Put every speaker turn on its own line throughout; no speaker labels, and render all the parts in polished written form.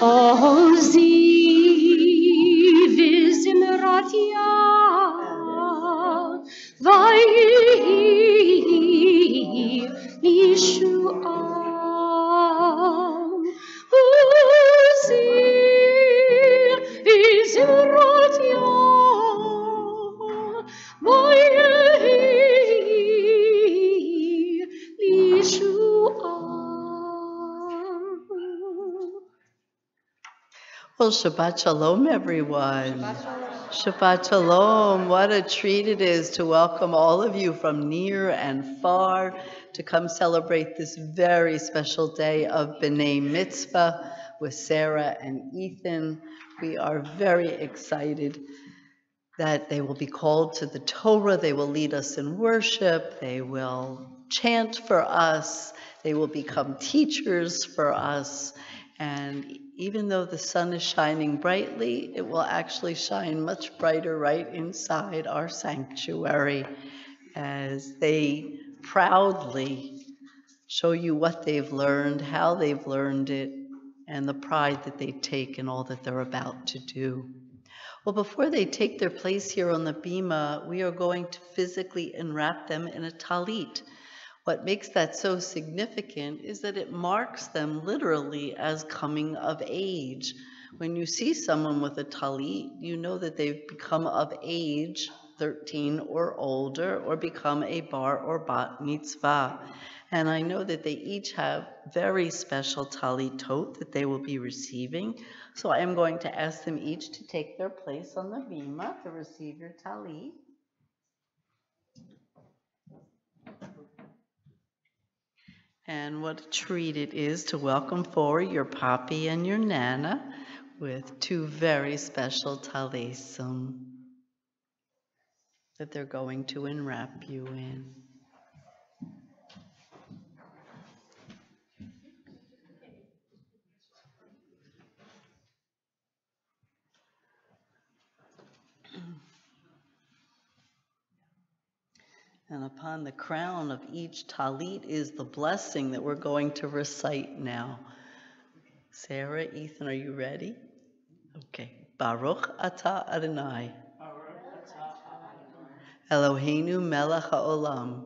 Oh, sie wissen Ratja, weil Yeshua. Oh, sie wissen Ratja, weil Yeshua.
Well, Shabbat Shalom, everyone. Shabbat Shalom. What a treat it is to welcome all of you from near and far to come celebrate this very special day of B'nai Mitzvah with Sarah and Ethan. We are very excited that they will be called to the Torah. They will lead us in worship. They will chant for us. They will become teachers for us. And even though the sun is shining brightly, it will actually shine much brighter right inside our sanctuary as they proudly show you what they've learned, how they've learned it, and the pride that they take in all that they're about to do. Well, before they take their place here on the bima, we are going to physically enwrap them in a talit. What makes that so significant is that it marks them literally as coming of age. When you see someone with a talit, you know that they've become of age, 13 or older, or become a bar or bat mitzvah. And I know that they each have very special talitot that they will be receiving. So I am going to ask them each to take their place on the bima to receive your talit. And what a treat it is to welcome forward your papi and your nana with two very special talisim that they're going to enwrap you in. And upon the crown of each talit is the blessing that we're going to recite now. Sarah, Ethan, are you ready? Okay. Baruch atah Adonai. Eloheinu melech haolam.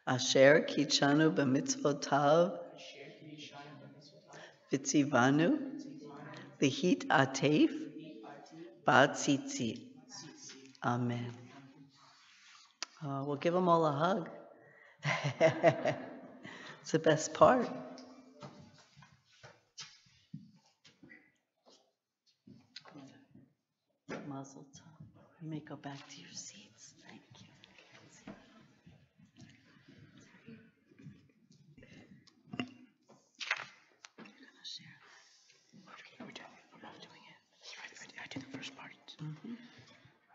Asher kichanu b'mitzvotav. V'tzivanu. L'hit atef. Ba'tzitzit. Amen. We'll give them all a hug. It's the best part. Mazel tov. You may go back to your seats. Thank you.
We're not doing it. I do the first part.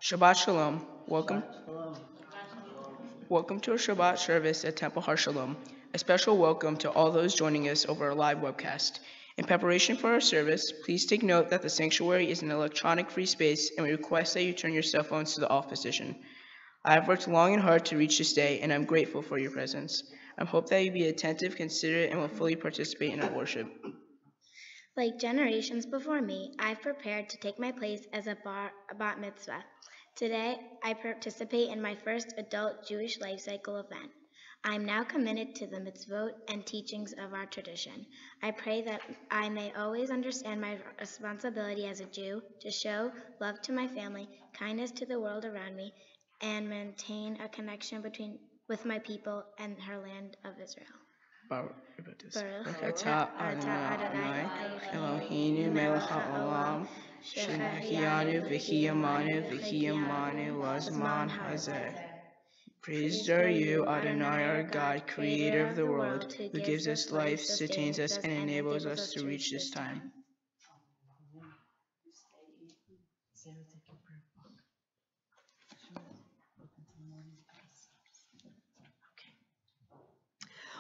Shabbat Shalom. Welcome to our Shabbat service at Temple Har Shalom. A special welcome to all those joining us over our live webcast. In preparation for our service, please take note that the sanctuary is an electronic-free space, and we request that you turn your cell phones to the off position. I have worked long and hard to reach this day, and I'm grateful for your presence. I hope that you be attentive, considerate, and will fully participate in our worship.
Like generations before me, I've prepared to take my place as a bat mitzvah. Today, I participate in my first adult Jewish life cycle event. I am now committed to the mitzvot and teachings of our tradition. I pray that I may always understand my responsibility as a Jew to show love to my family, kindness to the world around me, and maintain a connection with my people and her land of Israel.
Baruch atah Adonai Eloheinu melech haolam shehachianu v'hiyamanu lazman hazeh. Praised are you, Adonai, our God, creator of the world, who gives us life, sustains us, and enables us to reach this time.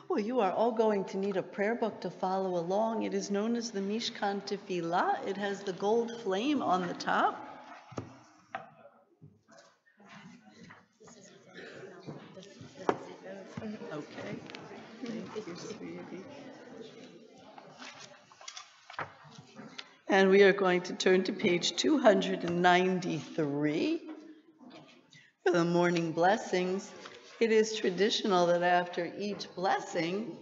Well, you are all going to need a prayer book to follow along. It is known as the Mishkan Tefillah. It has the gold flame on the top. Okay. Thank you, sweetie. And we are going to turn to page 293 for the morning blessings. It is traditional that after each blessing,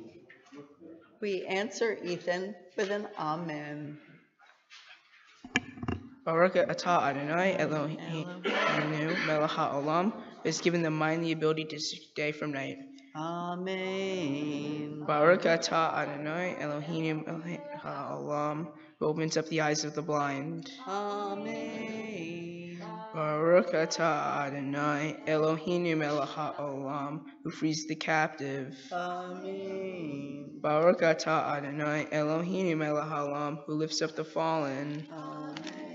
we answer Ethan with an amen.
Baruch atah Adonai Eloheinu melech haolam, who has given the mind the ability to distinguish day from night.
Amen.
Baruch atah Adonai Eloheinu melech haolam, who opens up the eyes of the blind.
Amen.
Baruch atah Adonai Eloheinu melech haolam, who frees the captive.
Amen.
Baruch atah Adonai Eloheinu melech haolam, who lifts up the fallen.
Amen.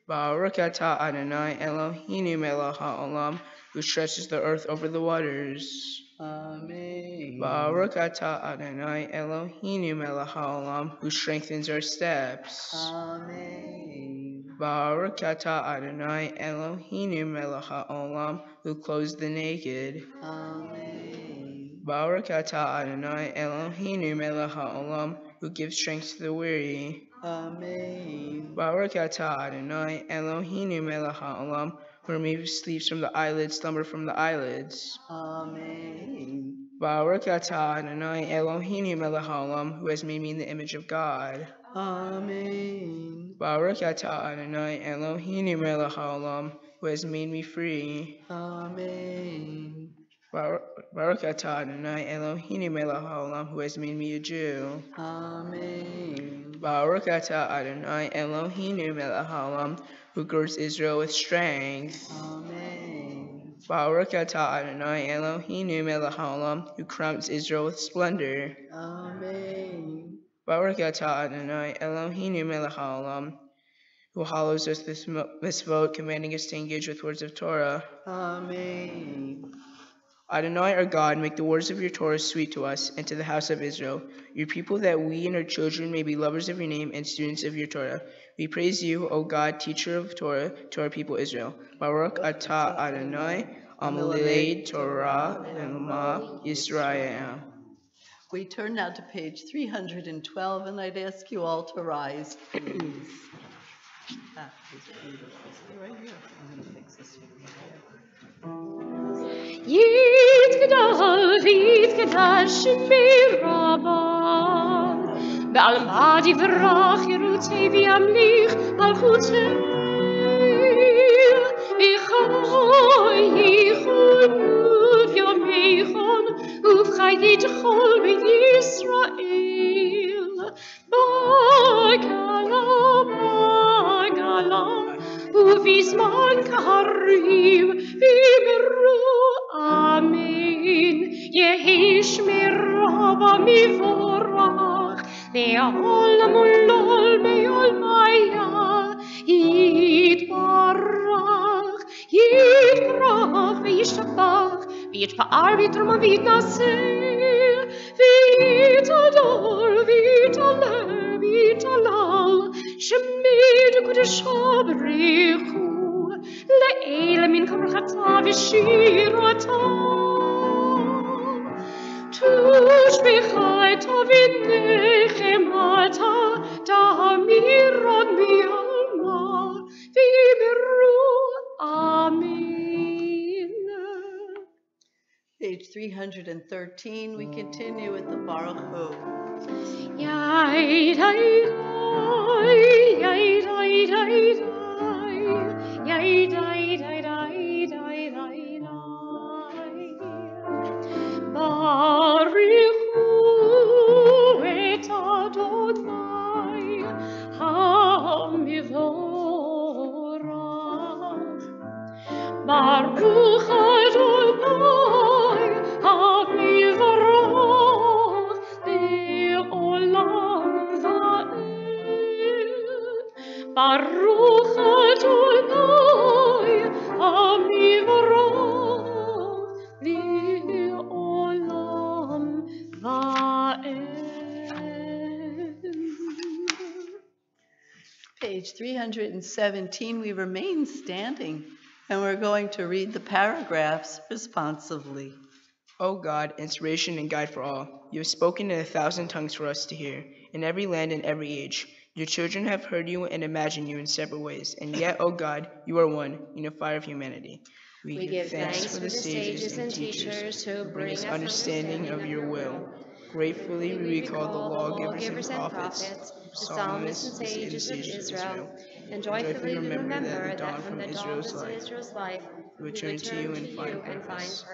Baruch atah Adonai Eloheinu melech haolam, who stretches the earth over the waters.
Amen.
Baruch atah Adonai Eloheinu melech haolam, who strengthens our steps.
Amen.
Baruch atah Adonai Eloheinu melech haolam, who clothes the naked.
Amen.
Baruch atah Adonai Eloheinu melech haolam, who gives strength to the weary.
Amen.
Baruch atah Adonai Eloheinu melech haolam, who removes sleep from the eyelids, slumber from the eyelids.
Amen.
Baruch atah Adonai Eloheinu melech haolam, who has made me in the image of God.
Amen.
Baruch atah Adonai Eloheinu melech haolam, who has made me free.
Amen.
Baruch atah Adonai Eloheinu melech haolam, who has made me a Jew.
Amen.
Baruch atah Adonai Eloheinu melech haolam, who girds Israel with strength.
Amen.
Baruch atah Adonai Eloheinu melech haolam, who crowns Israel with splendor.
Amen.
Baruch atah Adonai Eloheinu melech haolam, who hollows us this mitzvah, commanding us to engage with words of Torah.
Amen.
Adonai, our God, make the words of your Torah sweet to us and to the house of Israel, your people, that we and our children may be lovers of your name and students of your Torah. We praise you, O God, teacher of Torah, to our people Israel. Baruch atah Adonai, amalei Torah v'ma Yisrael.
We turn now to page 312, and I'd ask you all to rise, please. This is beautiful. Stay right here. I'm going to fix this for you.
יתגדל שמי רבה בעל מה דברך ירוצי וימליך מלכותי ויחייכון וביומייכון ובחיית כל בית ישראל בגלה ובזמן קריב וימרו אמן יהי שמירה ומבורך לעולם ולעול בעולמיה יתברך וישתבח ויתפאר ויתרומם ויתנשא ויתעלה ויתהלל שמי קדושו בריחו לעילה מן כברכתה ושירתה תושבחה ונחמתה תמירון מעלמה ויאמרו אמן.
Page 313, we continue with the Baruch Hu.
Yai, yai, yai, yai, yai, yai, yai, Baruch et Adonai HaMivorach. Baruch Adonai HaMivorach le'olam va'ed. Baruch Adonai HaMivorach le'olam va'ed.
Page 317, we remain standing, and we're going to read the paragraphs responsively.
O God, inspiration and guide for all, you have spoken in 1,000 tongues for us to hear, in every land and every age. Your children have heard you and imagined you in separate ways, and yet, O God, you are one, unifier of humanity.
We give thanks for the sages and teachers who bring us understanding of your will. Gratefully we recall the lawgivers and prophets, the psalmists and sages of Israel, and joyfully we remember that from the dawn of Israel's life, we return to you and find purpose.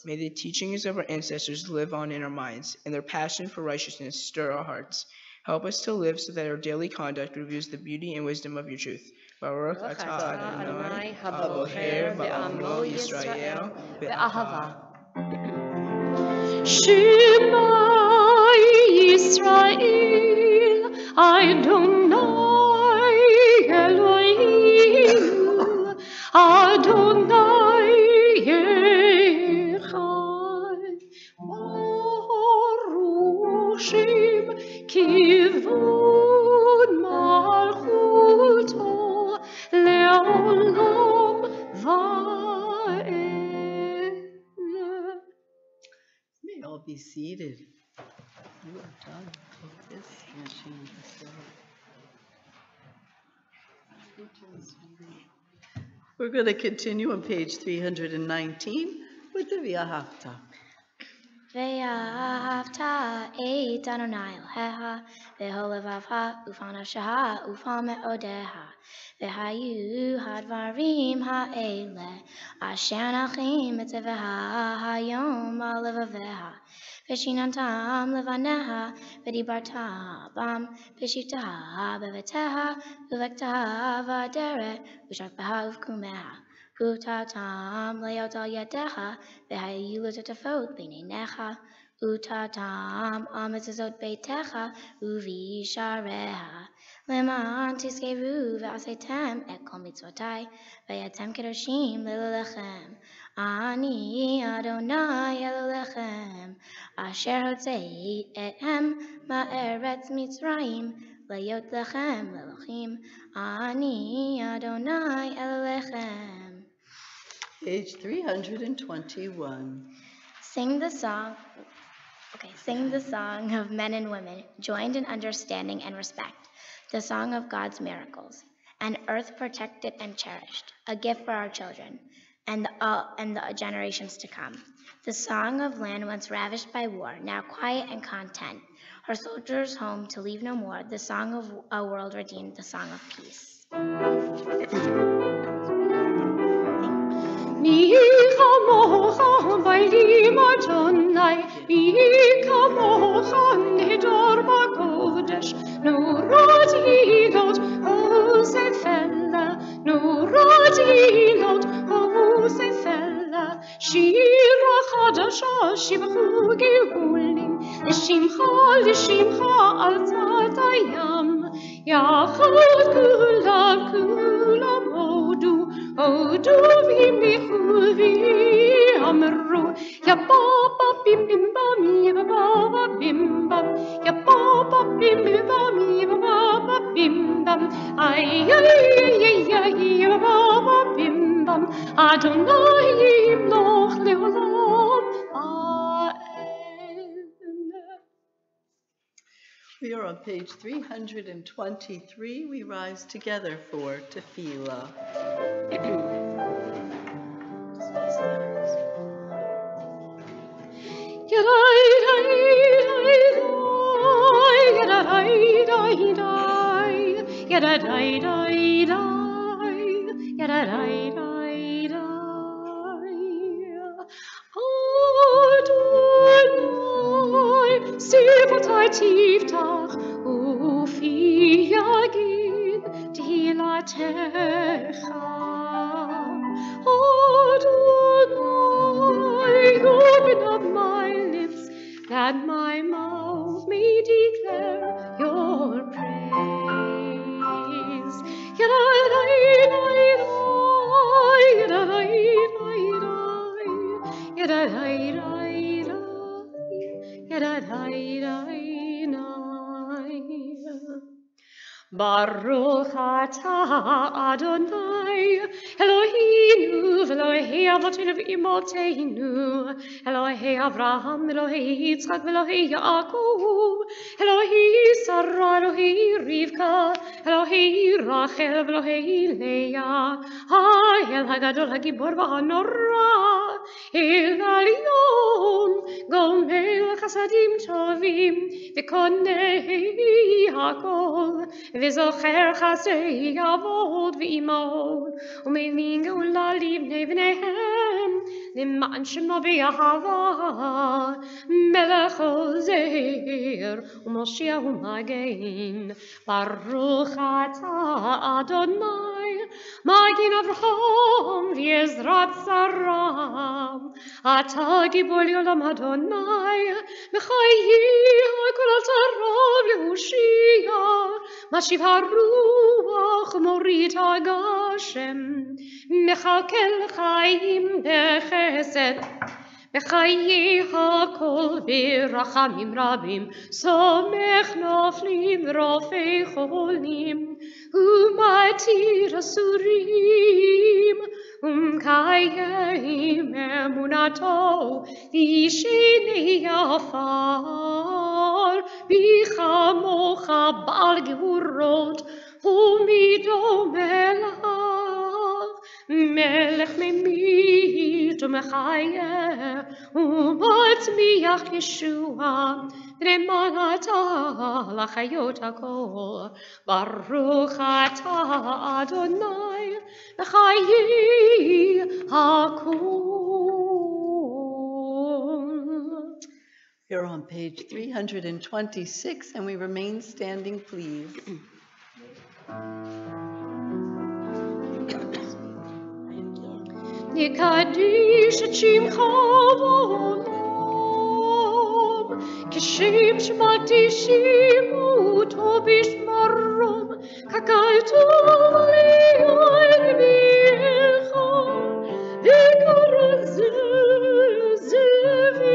May the teachings of our ancestors live on in our minds, and their passion for righteousness stir our hearts. Help us to live so that our daily conduct reveals the beauty and wisdom of your truth. Baruch atah Adonai, haboher ba'amo Yisrael, be'ahava.
Shema Yisrael, Adonai Eloheinu, Adonai Echad, Baruch Shem Kivud Malchuto Leolam Va'ed.
May all be seated. You are done. Take this and change the story. We're going to continue on page 319 with the V'ahavta.
Ve'ahavta et Adonai Elohecha ve'chol levavcha u'fanafshecha u'fal me'odecha ve'hayu hadvarim ha'ele asher anachim etzeveha hayom al levavecha ve'shinantam levaneha ve'dibarta bam ve'shivteha beveteha uvekteha v'aderet u'shakbeha uvkumeha Utatam leot al yadecha ve'hayu l'totafot b'neinecha Utatam al mitzvot beitecha u'vishareha leman tiskeru ve'asetem et kol mitzvotai ve'yatem kedoshim le'lechem Ani Adonai Elohechem asher hotzeit ethem ma'eretz Mitzrayim le'yot lechem le'lochim Ani Adonai Elohechem.
Page 321.
Sing the song of men and women, joined in understanding and respect, the song of God's miracles, an earth protected and cherished, a gift for our children, and the generations to come. The song of land once ravished by war, now quiet and content, her soldiers home to leave no more, the song of a world redeemed, the song of peace.
Mi kamocha vaylim Adonai, mi kamocha nidor bakodesh, nurot hilot hosefella, nurot hilot hosefella, shira chadasha shivchu gehulim, l'shimcha al tzatayam, yachad kulam odu v'imichu v'amru, ya baba bim bim bam, ya baba bim bam, ya baba bim bim bam, ya baba bim bam, ay ay ay ay ya baba bim bam, Adonai yimloch leolam va'ed.
We are on page 323. We rise together for tefillah.
Tiftach ufi yagid dilatecha Adonai, open up my lips that my mouth may declare your praise. Baruch atah Adonai Eloheinu, Elohei Avotenu v'Imotenu, Elohei Avraham, Elohei Yitzchak, Elohei Yaakov, Elohei Sarah, Elohei Rivka, Elohei Rachel, Elohei Leah, El Hagadol Hagibor v'Hanora, El Alion, Gomel Chasadim Tovim, V'Konei Hakol, V'Zocher Chasei Avod v'Imod, U'Meivin Geula Livnei V'neihem, L'man Shemo B'Yahava, Melech Ozer, U'Moshiach U'Magen, Baruch Ata Adonai, Magen Avraham v'Yezrat Sarah, Ata Gibor Yolam Adonai, Mechayi HaKol Al Tarav Yehushia, Mashiv HaRuach Morit HaGashem, Mechakel Chaim Bechesed, Bechayi HaKol B'Rachamim Rabim, Somech Noflim Rofei Cholim, Umatir Asurim, Kayim Emunato, V'Shinei Afar, B'Chamocha Bal Gevurot, Umido Melach, Melech Memit Umechayeh, Umatzmiach Yeshua, Remanata Lachayot HaKol, Baruch Ata Adonai, Chayi HaKol.
We're on page 326, and we remain standing, please.
Nikadish Shimcha V'Olam, Kishem Shmatishim Utobish Marom, Kakaltu Li'oir V'Echa, V'Karazeh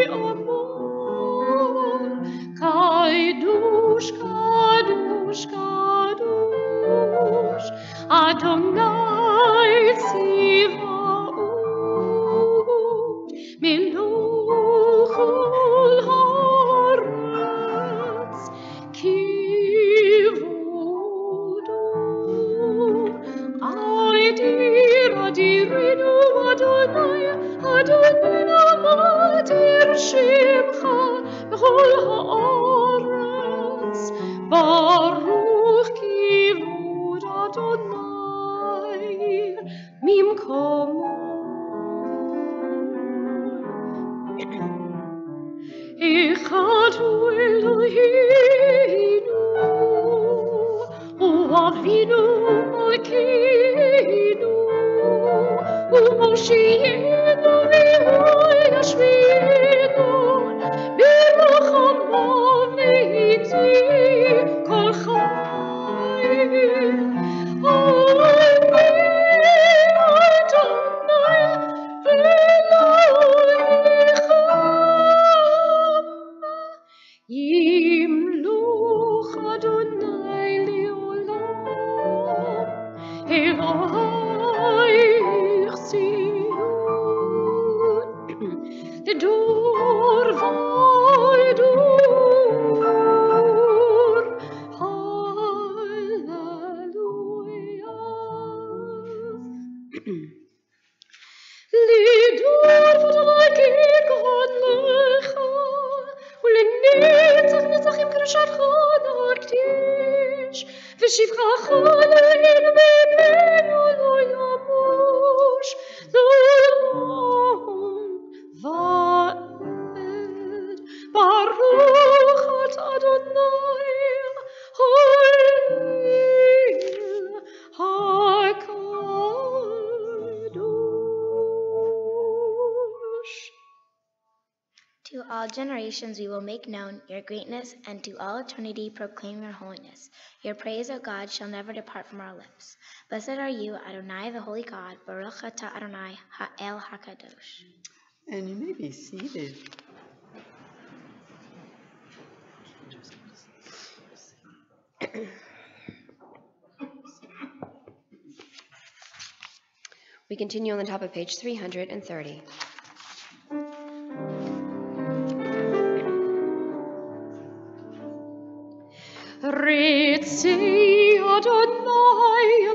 V'Amor, Kadosh, Kadosh, Kadosh, Adonai Tzivaot, Meluch ul haaretz, Kivodo. Adirinu Adonai, Adonai namatir Shemcha b'chol haaretz, Baruch Kivod Adonai Mimkomo. Echad hu Eloheinu, hu Avinu Malkeinu, hu Moshiach v'hu Yashvinu, b'rachamav v'yitzir kol chayim. Yimluch Adonai leolam, Elohai Chzion, L'dor v'dor, Hallelujah. L'dor v'Adonai k'God lecha, ולנצח נצחים קדושתך נקדיש, ושבחך עלינו מפנו לא ימוש, לעולם ועד. ברוך אתה אדוני, האל הקדוש.
To all generations we will make known your greatness, and to all eternity proclaim your holiness. Your praise, O God, shall never depart from our lips. Blessed are you, Adonai, the holy God. Baruch atah Adonai, Ha'el HaKadosh.
And you may be seated.
We continue on the top of page 330.
Ritzi Adonai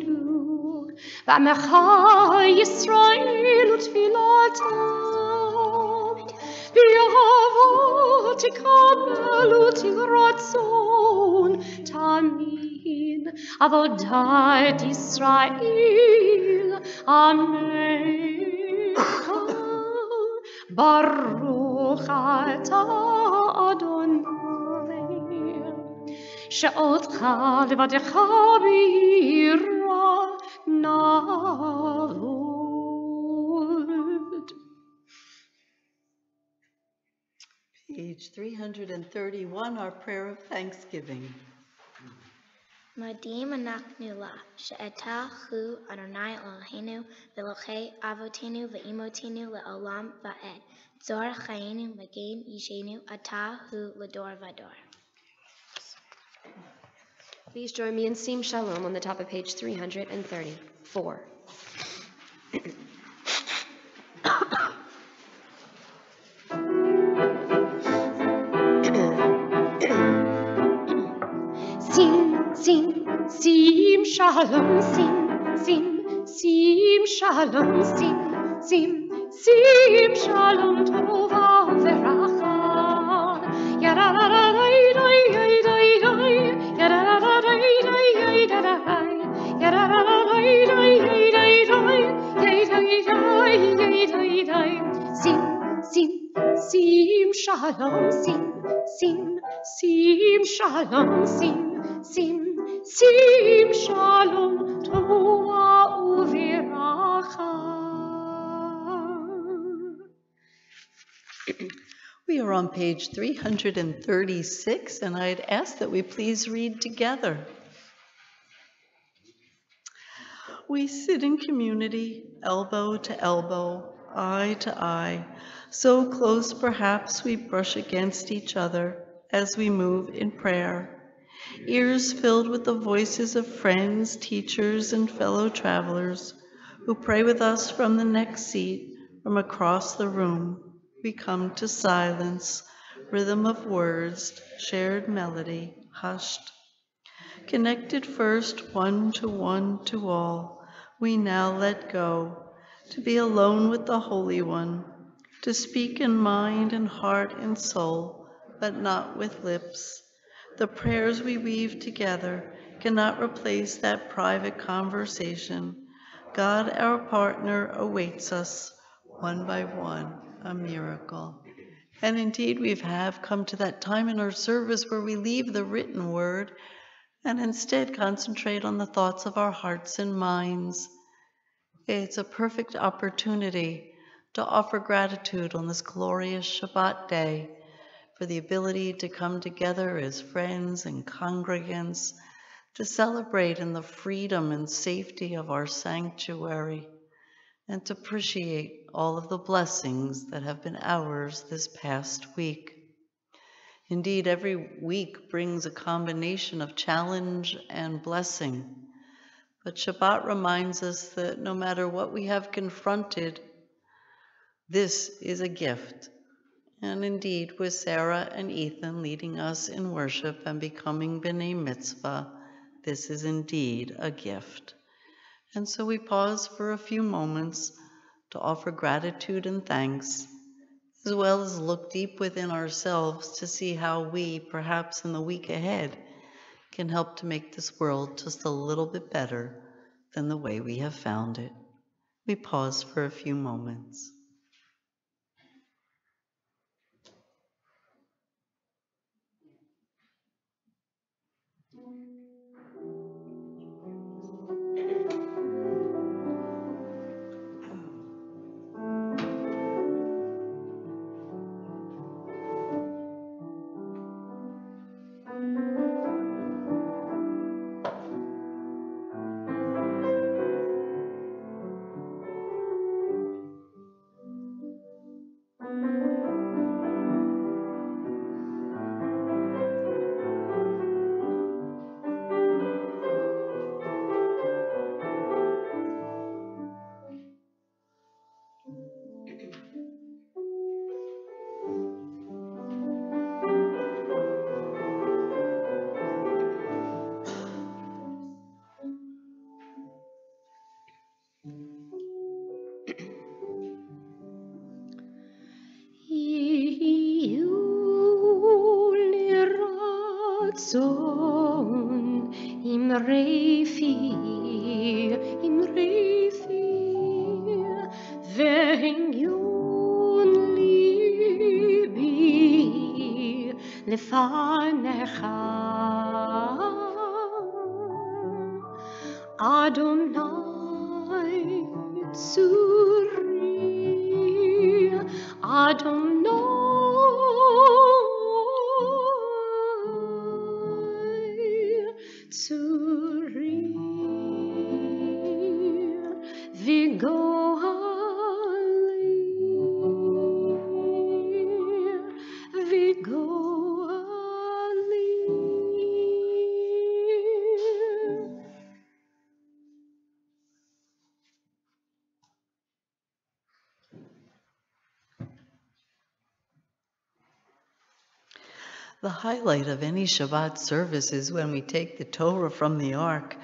Eloheinu, V'amecha Yisrael Utfilatam, V'yahava Tikabel U'Tigratzon, Tamin Avodat Yisrael, Amen. Baruch atah Adonai, she'otcha levadecha b'yira na'avod.
Page 331, our prayer of thanksgiving.
Modim anachnu la, she'etah hu Adonai Eloheinu, v'Elokei avotenu v'imotenu le'olam va'ed. Zor chayenu magen yishenu atah hu l'dor vador.
Please join me in Sim Shalom on the top of page 334.
Sim shalom, sim shalom, sim shalom tova v'racha. Sim shalom, sim shalom, sim shalom tova uviracha.
We are on page 336, and I'd ask that we please read together. We sit in community, elbow to elbow, eye to eye, so close perhaps we brush against each other as we move in prayer. Ears filled with the voices of friends, teachers, and fellow travelers who pray with us from the next seat, from across the room. We come to silence, rhythm of words, shared melody, hushed. Connected first one to all, we now let go, to be alone with the Holy One, to speak in mind and heart and soul, but not with lips. The prayers we weave together cannot replace that private conversation. God, our partner, awaits us, one by one, a miracle. And indeed, we have come to that time in our service where we leave the written word and instead concentrate on the thoughts of our hearts and minds. It's a perfect opportunity to offer gratitude on this glorious Shabbat day for the ability to come together as friends and congregants to celebrate in the freedom and safety of our sanctuary and to appreciate all of the blessings that have been ours this past week. Indeed, every week brings a combination of challenge and blessing. But Shabbat reminds us that no matter what we have confronted, this is a gift. And indeed, with Sarah and Ethan leading us in worship and becoming B'nai Mitzvah, this is indeed a gift. And so we pause for a few moments to offer gratitude and thanks, as well as look deep within ourselves to see how we, perhaps in the week ahead, can help to make this world just a little bit better than the way we have found it. We pause for a few moments.
Zon im Refi Vein yun libi lefanecha Adonai Tzuri Adonai Tzuri Vigoali.
The highlight of any Shabbat service is when we take the Torah from the Ark,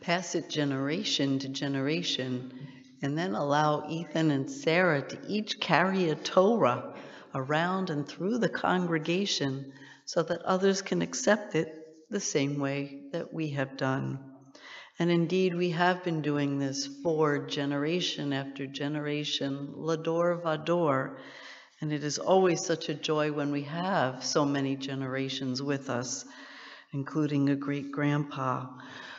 pass it generation to generation, and then allow Ethan and Sarah to each carry a Torah around and through the congregation so that others can accept it the same way that we have done. And indeed, we have been doing this for generation after generation, Lador Vador, and it is always such a joy when we have so many generations with us, including a great-grandpa.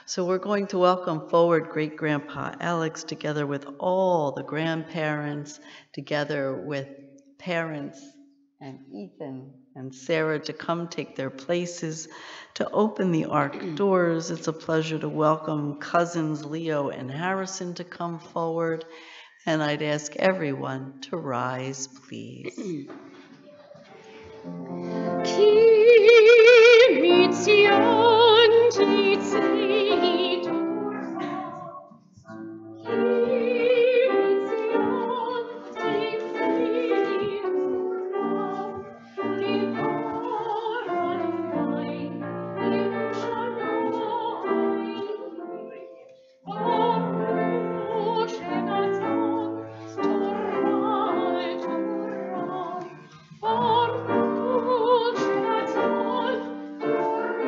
So we're going to welcome forward great-grandpa Alex together with all the grandparents, together with parents and Ethan and Sarah to come take their places, to open the Ark doors. It's a pleasure to welcome cousins Leo and Harrison to come forward. And I'd ask everyone to rise, please.
Ki mitzion titzei Torah, ki mitzion titzei Torah, libar Adonai, Baruch shenatan Torah, Baruch shenatan Torah,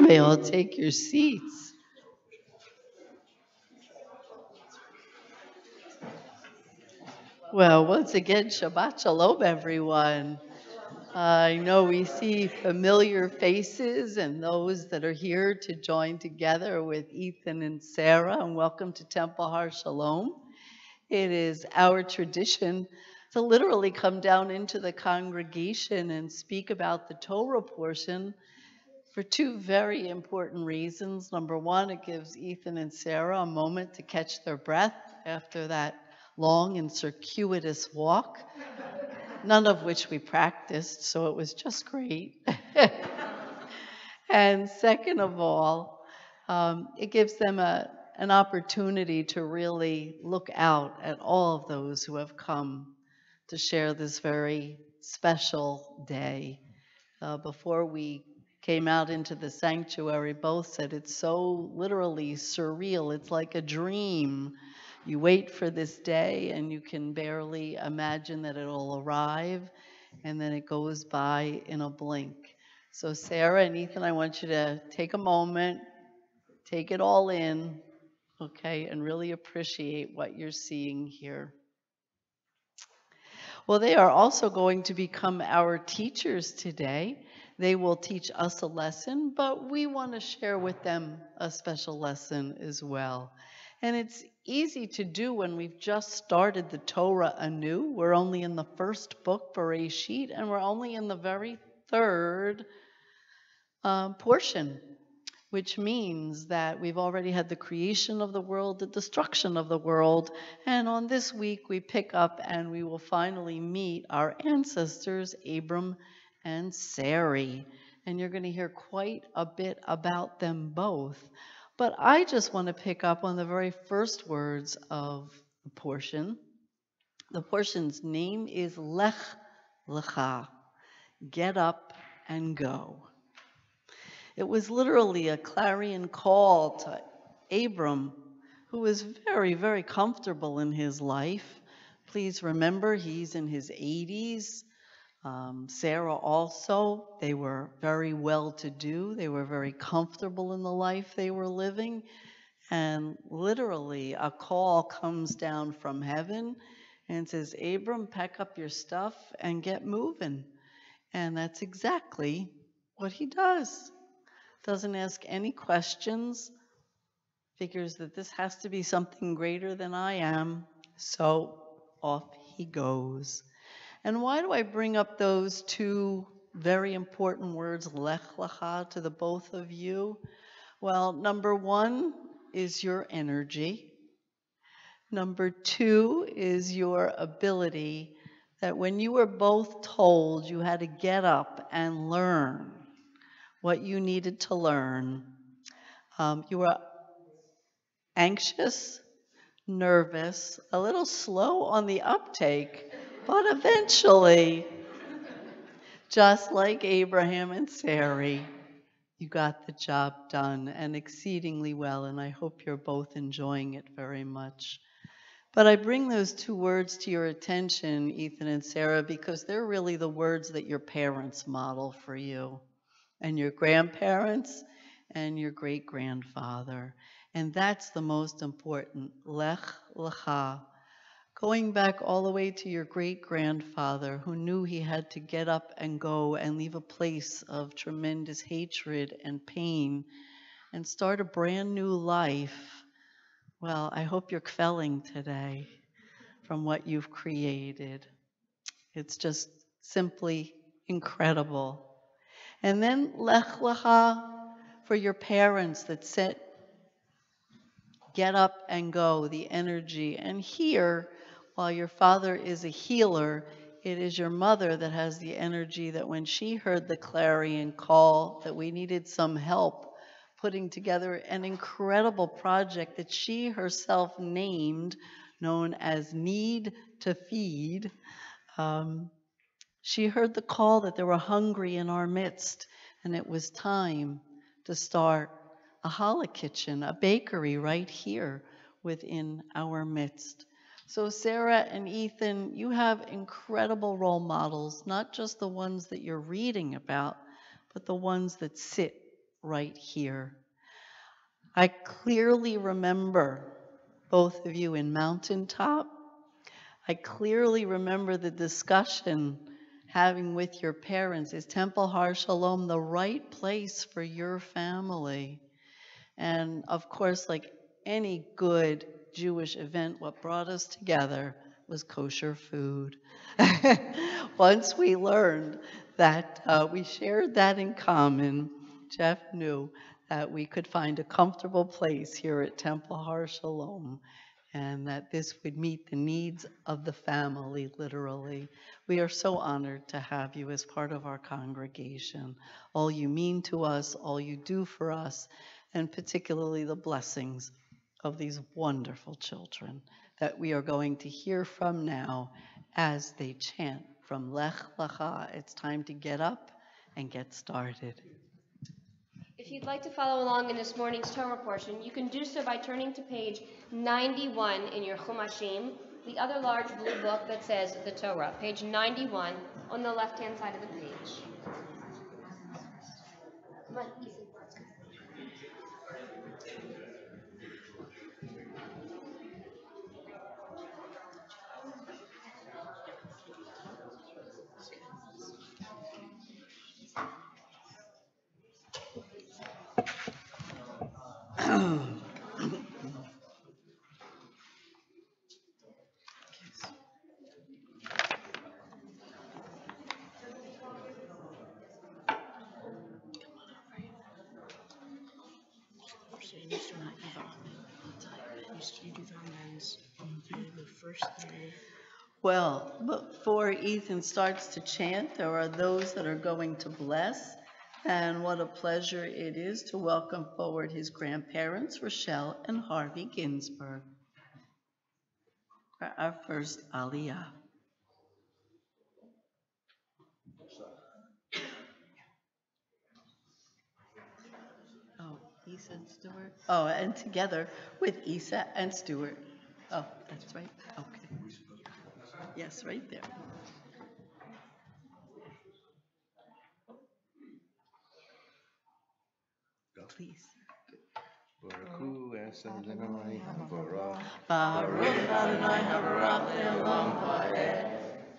may all take your seats. Well, once again, Shabbat Shalom, everyone. I know we see familiar faces and those that are here to join together with Ethan and Sarah, and welcome to Temple Har Shalom. It is our tradition to literally come down into the congregation and speak about the Torah portion for two very important reasons. Number one, it gives Ethan and Sarah a moment to catch their breath after that long and circuitous walk, none of which we practiced, so it was just great. And second of all, it gives them an opportunity to really look out at all of those who have come to share this very special day. Before we came out into the sanctuary, both said it's so literally surreal. It's like a dream. You wait for this day and you can barely imagine that it'll arrive, and then it goes by in a blink. So Sarah and Ethan, I want you to take a moment, take it all in, okay, and really appreciate what you're seeing here. Well, they are also going to become our teachers today. They will teach us a lesson, but we want to share with them a special lesson as well. And it's easy to do when we've just started the Torah anew. We're only in the first book, Bereshit, and we're only in the very third portion, which means that we've already had the creation of the world, the destruction of the world, and on this week we pick up and we will finally meet our ancestors, Abram and Sarai. And you're going to hear quite a bit about them both. But I just want to pick up on the very first words of the portion. The portion's name is Lech Lecha, get up and go. It was literally a clarion call to Abram, who was very, very comfortable in his life. Please remember, he's in his 80s. Sarah also, they were very well-to-do. They were very comfortable in the life they were living. And literally, a call comes down from heaven and says, Abram, pack up your stuff and get moving. And that's exactly what he does. Doesn't ask any questions, figures that this has to be something greater than I am, so off he goes. And why do I bring up those two very important words, Lech Lecha, to the both of you? Well, number one is your energy. Number two is your ability that when you were both told you had to get up and learn what you needed to learn, you were anxious, nervous, a little slow on the uptake, but eventually, just like Abraham and Sarai, you got the job done, and exceedingly well, and I hope you're both enjoying it very much. But I bring those two words to your attention, Ethan and Sarah, because they're really the words that your parents model for you, and your grandparents, and your great-grandfather. And that's the most important, Lech Lecha. Going back all the way to your great-grandfather, who knew he had to get up and go and leave a place of tremendous hatred and pain and start a brand new life. Well, I hope you're kvelling today from what you've created. It's just simply incredible. And then Lech Lecha for your parents that said, get up and go, the energy. And here, while your father is a healer, it is your mother that has the energy that when she heard the clarion call that we needed some help putting together an incredible project that she herself named, known as Need to Feed, she heard the call that there were hungry in our midst, and it was time to start a challah kitchen, a bakery right here within our midst. So Sarah and Ethan, you have incredible role models, not just the ones that you're reading about, but the ones that sit right here. I clearly remember both of you in Mountaintop. I clearly remember the discussion having with your parents, is Temple Har Shalom the right place for your family? And of course, like any good Jewish event, what brought us together was kosher food. Once we learned that we shared that in common, Jeff knew that we could find a comfortable place here at Temple Har Shalom, and that this would meet the needs of the family, literally. We are so honored to have you as part of our congregation. All you mean to us, all you do for us, and particularly the blessings of these wonderful children that we are going to hear from now as they chant from Lech Lecha. It's time to get up and get started.
If you'd like to follow along in this morning's Torah portion, you can do so by turning to page 91 in your Chumashim, the other large blue book that says the Torah, page 91 on the left-hand side of the page. Come on, easy.
Well, before Ethan starts to chant, there are those that are going to bless. And what a pleasure it is to welcome forward his grandparents, Rochelle and Harvey Ginsburg, for our first Aliyah. Oh, Isa and Stuart. Oh, and together with Isa and Stuart. Oh, that's right. Okay. Yes, right there. Please.
Baruch Hu Adonai Habarach.
Baruch Adonai Habarach Le'olam Va'ed.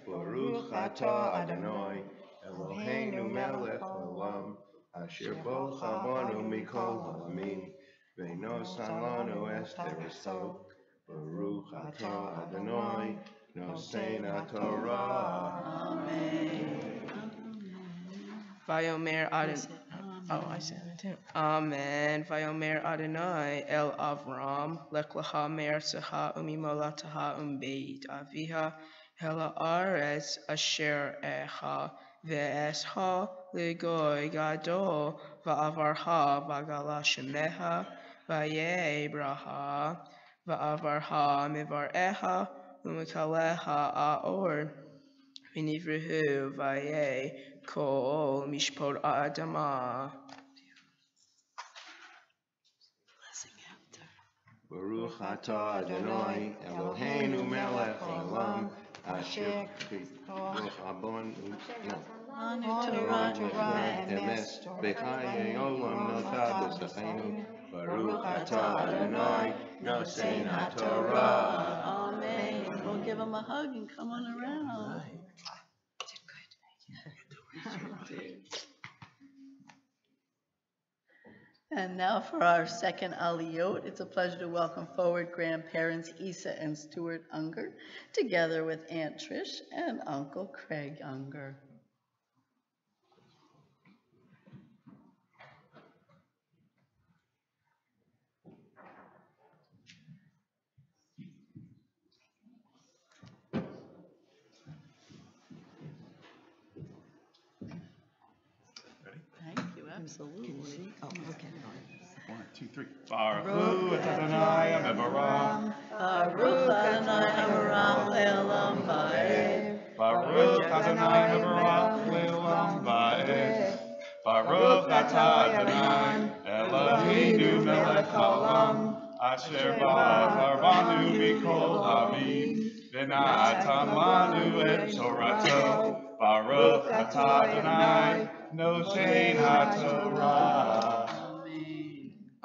Baruch Atah Adonai Eloheinu Melech Haolam Asher bo chavanu mikol ha'amin ve'nosan lanu es tereso. Baruch Atah Adonai Nosein HaTorah.
Amen.
Vayomer Adonai. Oh, I said it too. Amen. Vayomer Adonai El Avram Lech Lecha Me'artzecha Umimolataha Beit Aviha Hela Aretz Asher Echa Ve'escha Legoy Gadol Va'avarha V'gala Shemeha Vayebraha Va'avarha Mivareha Umikaleha Aor Vinivrehu Vaye Kol Mishpor Adama.
Blessing after.
Baruch Atah Adonai Eloheinu Melech Haolam Asher Baruch Abon
Torah
Emes B'chayei Olam Notah B'Sachenu Baruch Atah Adonai Nosein HaTorah.
Amen. We'll give him a hug and come on around. And now for our second aliyot, it's a pleasure to welcome forward grandparents Isa and Stuart Unger, together with Aunt Trish and Uncle Craig Unger. Thank you, absolutely. Oh, okay.
1, 2, 3. Baruch Adonai Mevaram.
Baruch Adonai Habarach Le'olam Va'ed.
Baruch Adonai Mevaram Le'olam Va'ed. Baruch Atah Adonai Eloheinu Melech Haolam Asher ba'avaranu mikol ha'amim v'natan lanu et Torato. Baruch Atah Adonai Nosein HaTorah.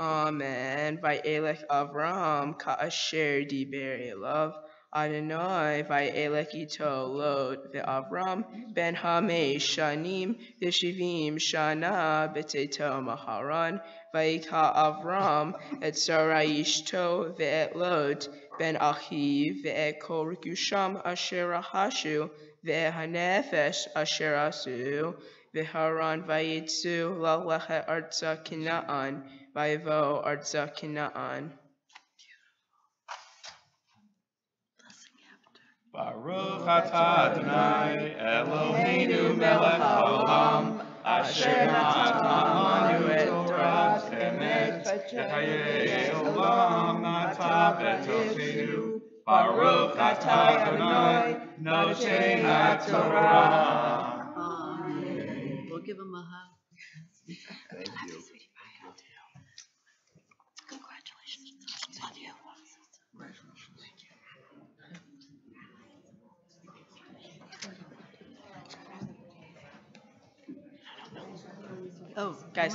Amen. Vayelech Avram ka'asher diber elav. Adonai vayelech ito lod ve'Avram ben hamei shanim v'shivim shana b'teto maharan. Vayikha Avram et Sarai ishto ve'et Lod ben achiv ve'et kol rikusham asher rahashu ve'et hanefesh asher asu ve'haran vayitzu lallechet arza Kinaan vayvo arza Kinaan.
Baruch atah Adonai Eloheinu melech haolam asher natan lanu et Torat emet v'chayei olam nata betochenu. Baruch atah Adonai noten haTorah.
Amen. We'll give him a hug.
Thank you.
Congratulations. Love you. Oh,
Guys.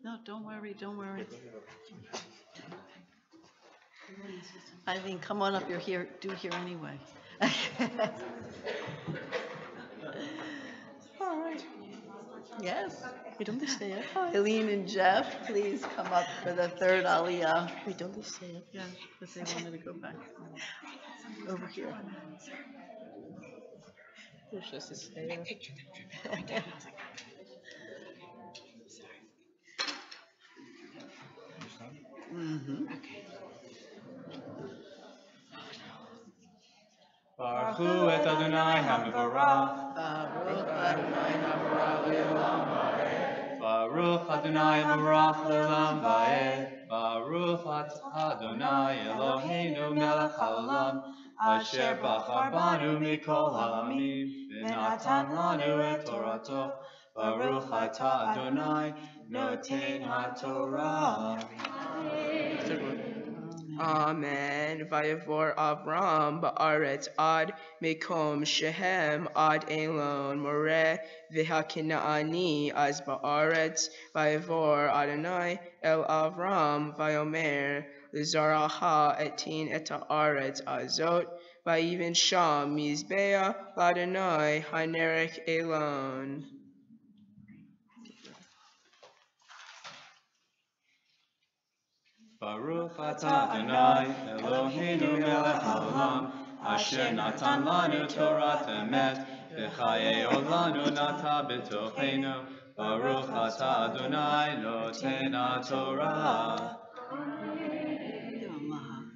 No, don't worry, don't worry. Eileen, come on up. You're here, here anyway. All right. Yes.
We don't stay up.
Eileen and Jeff, please come up for the third aliyah.
We don't stay up.
Yeah, but they wanted to go back over here.
We're supposed to stay up.
Baruch hu et Adonai HaMevorach.
Baruch Adonai Habarach Le'olam Va'ed.
Baruch Adonai Baruch Le'olam Va'ed. Baruch atah Adonai Eloheinu melech haolam asher bachar banu mikol ha'amim v'natan lanu et Torato. Baruch atah Adonai noten haTorah.
Amen. Vayavor Avram ba'aretz ad mekom shehem ad elon moreh v'hakinaani az ba'aretz. Vayavor Adonai el Avram vayomer l'zaraha etin et ha'aretz azot. Vayiven sham mizbeah l'Adonai hanerech elon.
Baruch atah Adonai Eloheinu melech haolam asher natan lanu Torat emet v'chayei olanu nata b'tochenu. Baruch atah Adonai noten haTorah.
Give him a hug.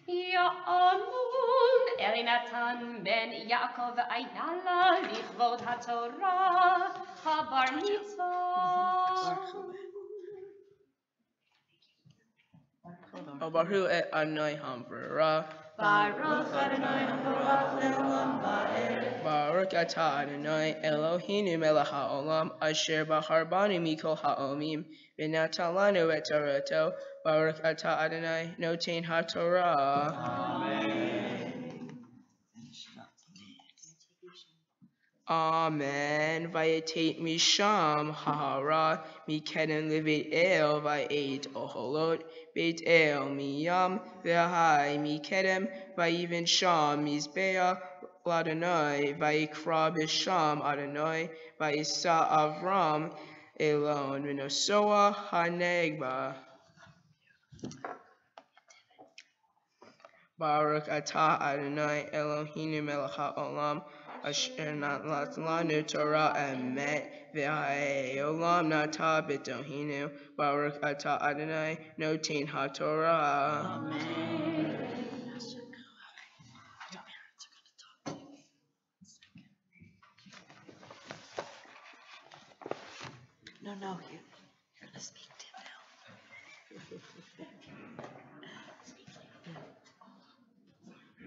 Ya'amun Elinatan ben Yaakov Ayala Lichvod HaTorah Habar Mitzvah.
Baruch et Adonai HaMevorach.
Baruch Adonai Habarach Le'olam Va'ed.
Baruch atah Adonai Eloheinu melech haolam asher bachar banu mikol ha'omim v'natan lanu et Torato. Baruch atah Adonai noten haTorah. Amen. Vayetate misham hahara mikeden livit el vayet oholot beit el miyam v'hai mikedem vayiven sham mizbeah l'Adonai vayikra b'sham Adonai vayisa Avram elon v'nosoah hanegba. Baruch atah Adonai Eloheinu melech haolam asher natan lanu Torah emet v'ha'ei olam nata b'tohenu. Baruch atah Adonai noten haTorah.
Amen. No, you're going to speak to him now.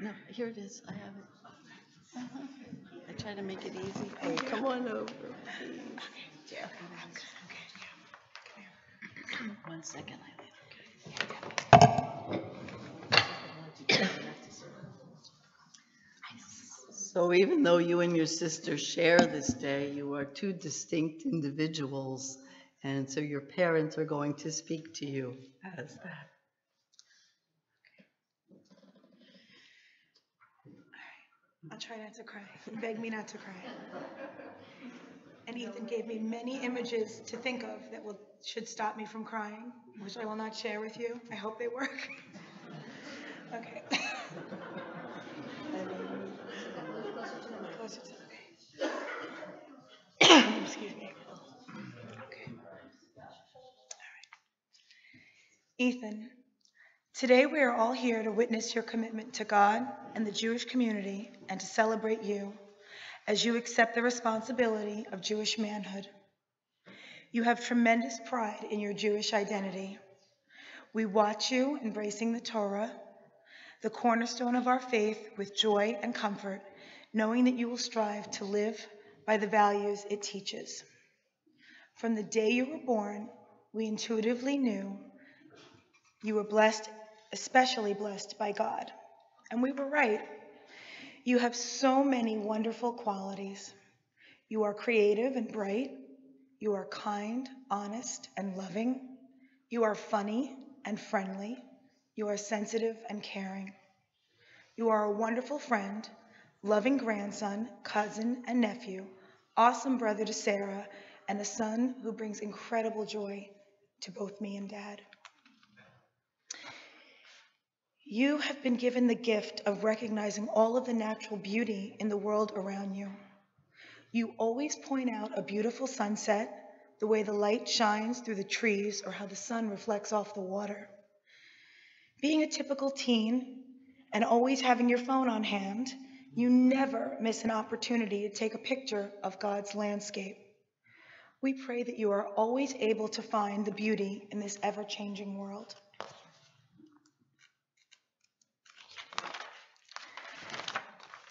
No, here it is. I have it. I try to make it easy. Oh, come on over, please. Yeah. 1 second, Eileen. So even though you and your sister share this day, you are two distinct individuals, and so your parents are going to speak to you as that.
I'll try not to cry. He begged me not to cry. And Ethan gave me many images to think of that should stop me from crying, which I will not share with you. I hope they work. Okay. Closer to the face. Excuse me. Okay. All right. Ethan, today we are all here to witness your commitment to God and the Jewish community and to celebrate you as you accept the responsibility of Jewish manhood. You have tremendous pride in your Jewish identity. We watch you embracing the Torah, the cornerstone of our faith, with joy and comfort, knowing that you will strive to live by the values it teaches. From the day you were born, we intuitively knew you were blessed, especially blessed by God. And we were right. You have so many wonderful qualities. You are creative and bright. You are kind, honest, and loving. You are funny and friendly. You are sensitive and caring. You are a wonderful friend, loving grandson, cousin, and nephew, awesome brother to Sarah, and a son who brings incredible joy to both me and Dad. You have been given the gift of recognizing all of the natural beauty in the world around you. You always point out a beautiful sunset, the way the light shines through the trees, or how the sun reflects off the water. Being a typical teen and always having your phone on hand, you never miss an opportunity to take a picture of God's landscape. We pray that you are always able to find the beauty in this ever-changing world.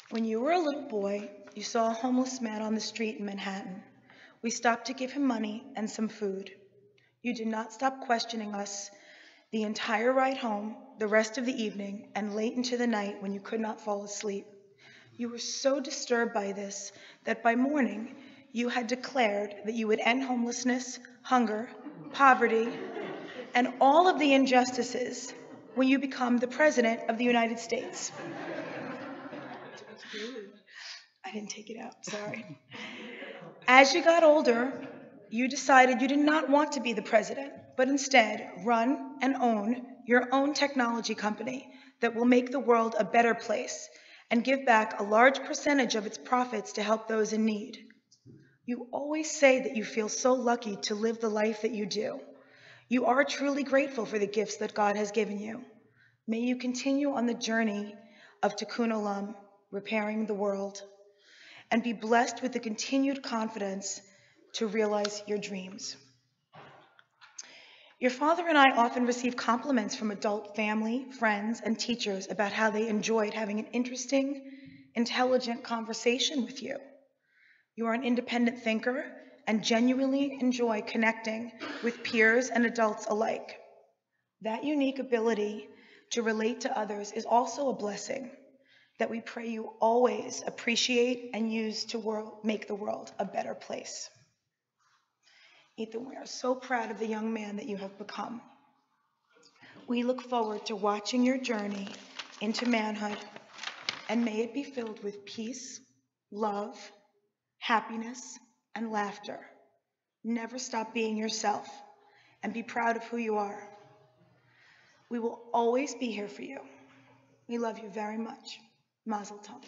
When you were a little boy, you saw a homeless man on the street in Manhattan. We stopped to give him money and some food. You did not stop questioning us the entire ride home, the rest of the evening, and late into the night when you could not fall asleep. You were so disturbed by this that by morning you had declared that you would end homelessness, hunger, poverty, and all of the injustices when you become the President of the United States. I didn't take it out, sorry. As you got older, you decided you did not want to be the president, but instead run and own your own technology company that will make the world a better place and give back a large percentage of its profits to help those in need. You always say that you feel so lucky to live the life that you do. You are truly grateful for the gifts that God has given you. May you continue on the journey of Tikkun Olam, repairing the world, and be blessed with the continued confidence to realize your dreams. Your father and I often receive compliments from adult family, friends, and teachers about how they enjoyed having an interesting, intelligent conversation with you. You are an independent thinker and genuinely enjoy connecting with peers and adults alike. That unique ability to relate to others is also a blessing that we pray you always appreciate and use to make the world a better place. Ethan, we are so proud of the young man that you have become. We look forward to watching your journey into manhood, and may it be filled with peace, love, happiness, and laughter. Never stop being yourself, and be proud of who you are. We will always be here for you. We love you very much. Mazel tov.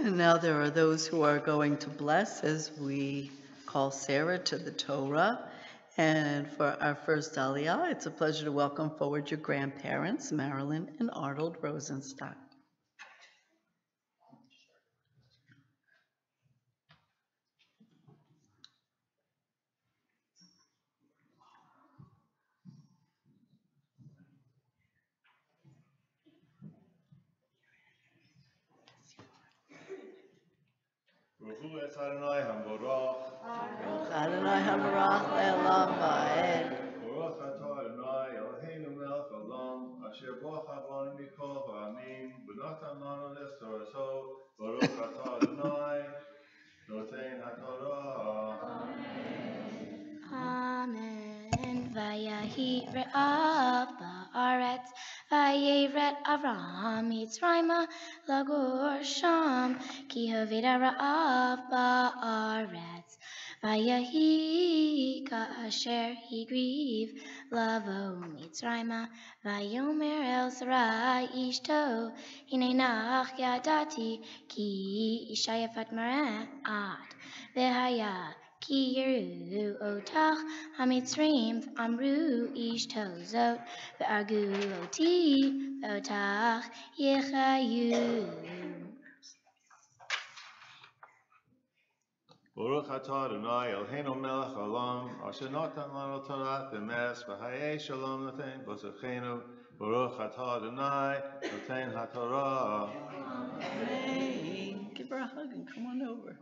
And now there are those who are going to bless as we call Sarah to the Torah. And for our first Aliyah, it's a pleasure to welcome forward your grandparents, Marilyn and Arnold Rosenstock.
Ruchu es Adonai Hamborach.
Adonai Hamarach Le'olam Va'ed.
Baruch atah Adonai Eloheinu melech haolam, asher bocha banu mikol ha'amim, v'natan lanu es torato. Baruch atah Adonai, noten haTorah.
Amen. Vayahi re'av ba'aretz, vayevret Avraham Mitzrayma lagor sham, ki havida ra'av ba'aretz. Vayahi ka'asher higriv lavo Mitzrayma, vayomer el Sarai ishto, hinenach yadati, ki isha yafat mar'at, v'haya Ki yeru otach hamitzrim amru ish tozot ve'argu oti ve'otach yechayu.
Baruch atah Adonai Eloheinu melech haolam, asher natan lanu Torah emes, v'hayei shalom noten b'sachenu. Baruch atah Adonai, noten haTorah.
Hey, give her a hug and come on over.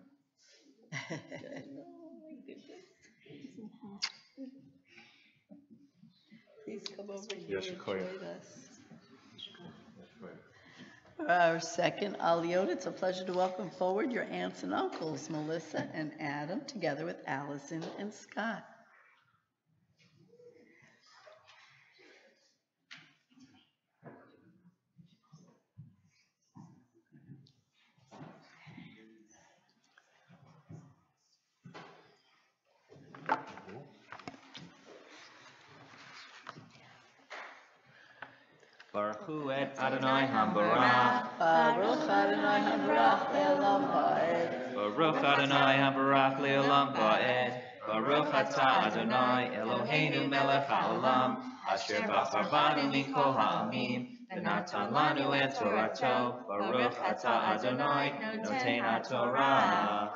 Please come over here
Yes,
and
Koya.
join us. For our second Aliyot, it's a pleasure to welcome forward your aunts and uncles, Melissa and Adam, together with Allison and Scott.
Baruch et Adonai Hambarach.
Baruch Adonai Hamarach Le'olam Va'ed.
Baruch Adonai Hambarach Le'olam Va'ed. Baruch atah Adonai Eloheinu melech haolam, asher bachar banu mikol ha'amim, v'natan lanu et torato. Baruch atah Adonai noten haTorah.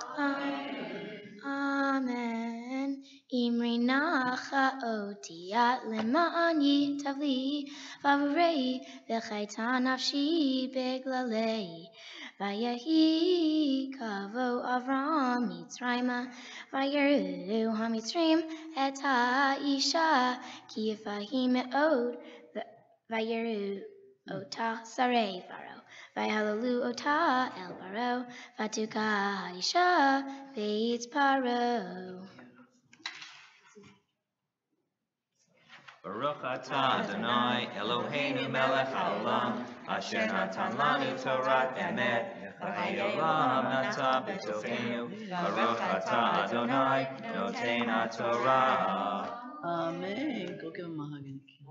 Amen. Imri nacha otiyat lema'an yitavli, vavrei v'chayta nafshi beglalei. Vayahi kavo Avram Mitzrayma, vayeru hamitzrim et ha'isha, ki yifahim me'od, vayeru ota sarei faro. Vayhalalu ota el paro, vatuka ha'isha beitz paro.
Baruch atah Adonai Eloheinu melech haolam, asher natan lanu Torah emet, v'chayei olam nata b'tochenu. Baruch atah Adonai noten haTorah.
Amen. Go give him a hug and a kiss.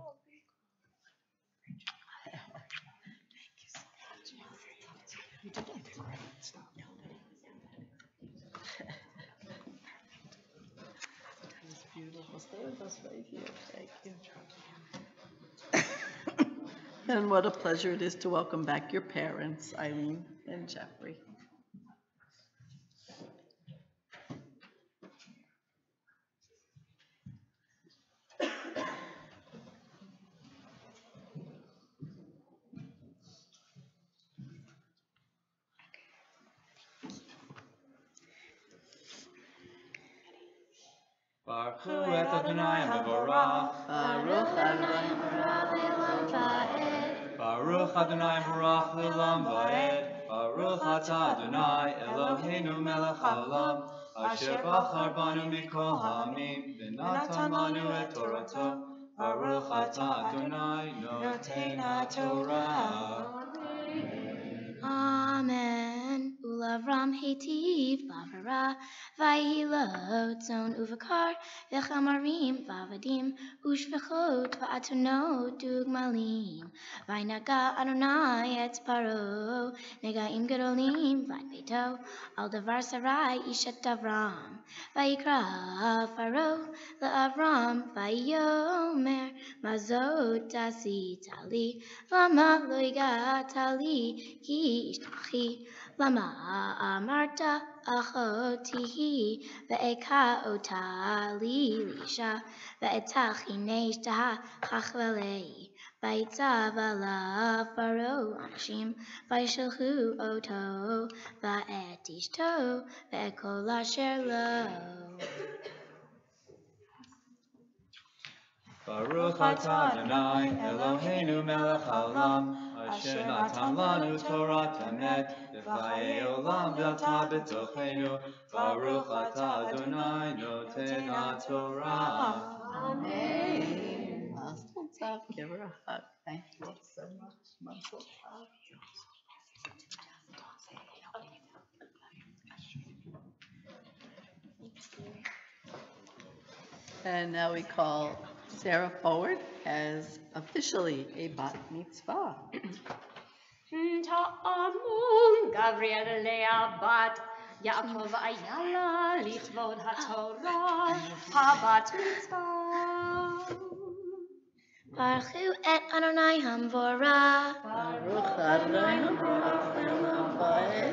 That's beautiful. Stay with us right here. Thank you. And what a pleasure it is to welcome back your parents, Eileen and Jeffrey.
Baruch et Adonai Mevorach.
Baruch Adonai
Baruch Adonai Barach Le'olam Va'ed. Baruch atah Adonai Eloheinu melech haolam, asher bachar banu mikol ha'amim, v'natan lanu et torato. Baruch atah Adonai noten haTorah.
Amen. Avram Hativ Vavara Vayilo Tzon Uvakar V'chamarim Vavadim Ushvechot Va'atunot Dugmalim Vainaga Adonai Et Paro Negaim Gedolim Vaybeto Al Davar Sarai Ishet Avram Vayikra Pharaoh LaAvram Vayomer Mazot Tasi Tali Lama Loiga Tali Ki Ishtachi Lama Amarta Achotihi Ve'eka Otali Lisha Ve'etachi Neishtaha Chachvalei Vayitzav ala Pharaoh Anashim Vayishalchu Oto Va'et Ishto Ve'ekol Asher Lo.
Baruch atah Adonai Eloheinu melech haolam asher natan lanu Torah emet v'chayei olam v'ata b'tochenu Baruch atah Adonai noten haTorah.
Amen. Mazel tov. Give her a hug. Thank you so much. Mazel tov. And now we call Sarah forward as officially a bat mitzvah.
Ta'amun Gabriel Leah Bat Yaakov Ayala Litvod HaTorah Habat Mitzvah.
Baruch et Adonai Hamvorah.
Baruch Adonai Hamvorah le'olam va'ed.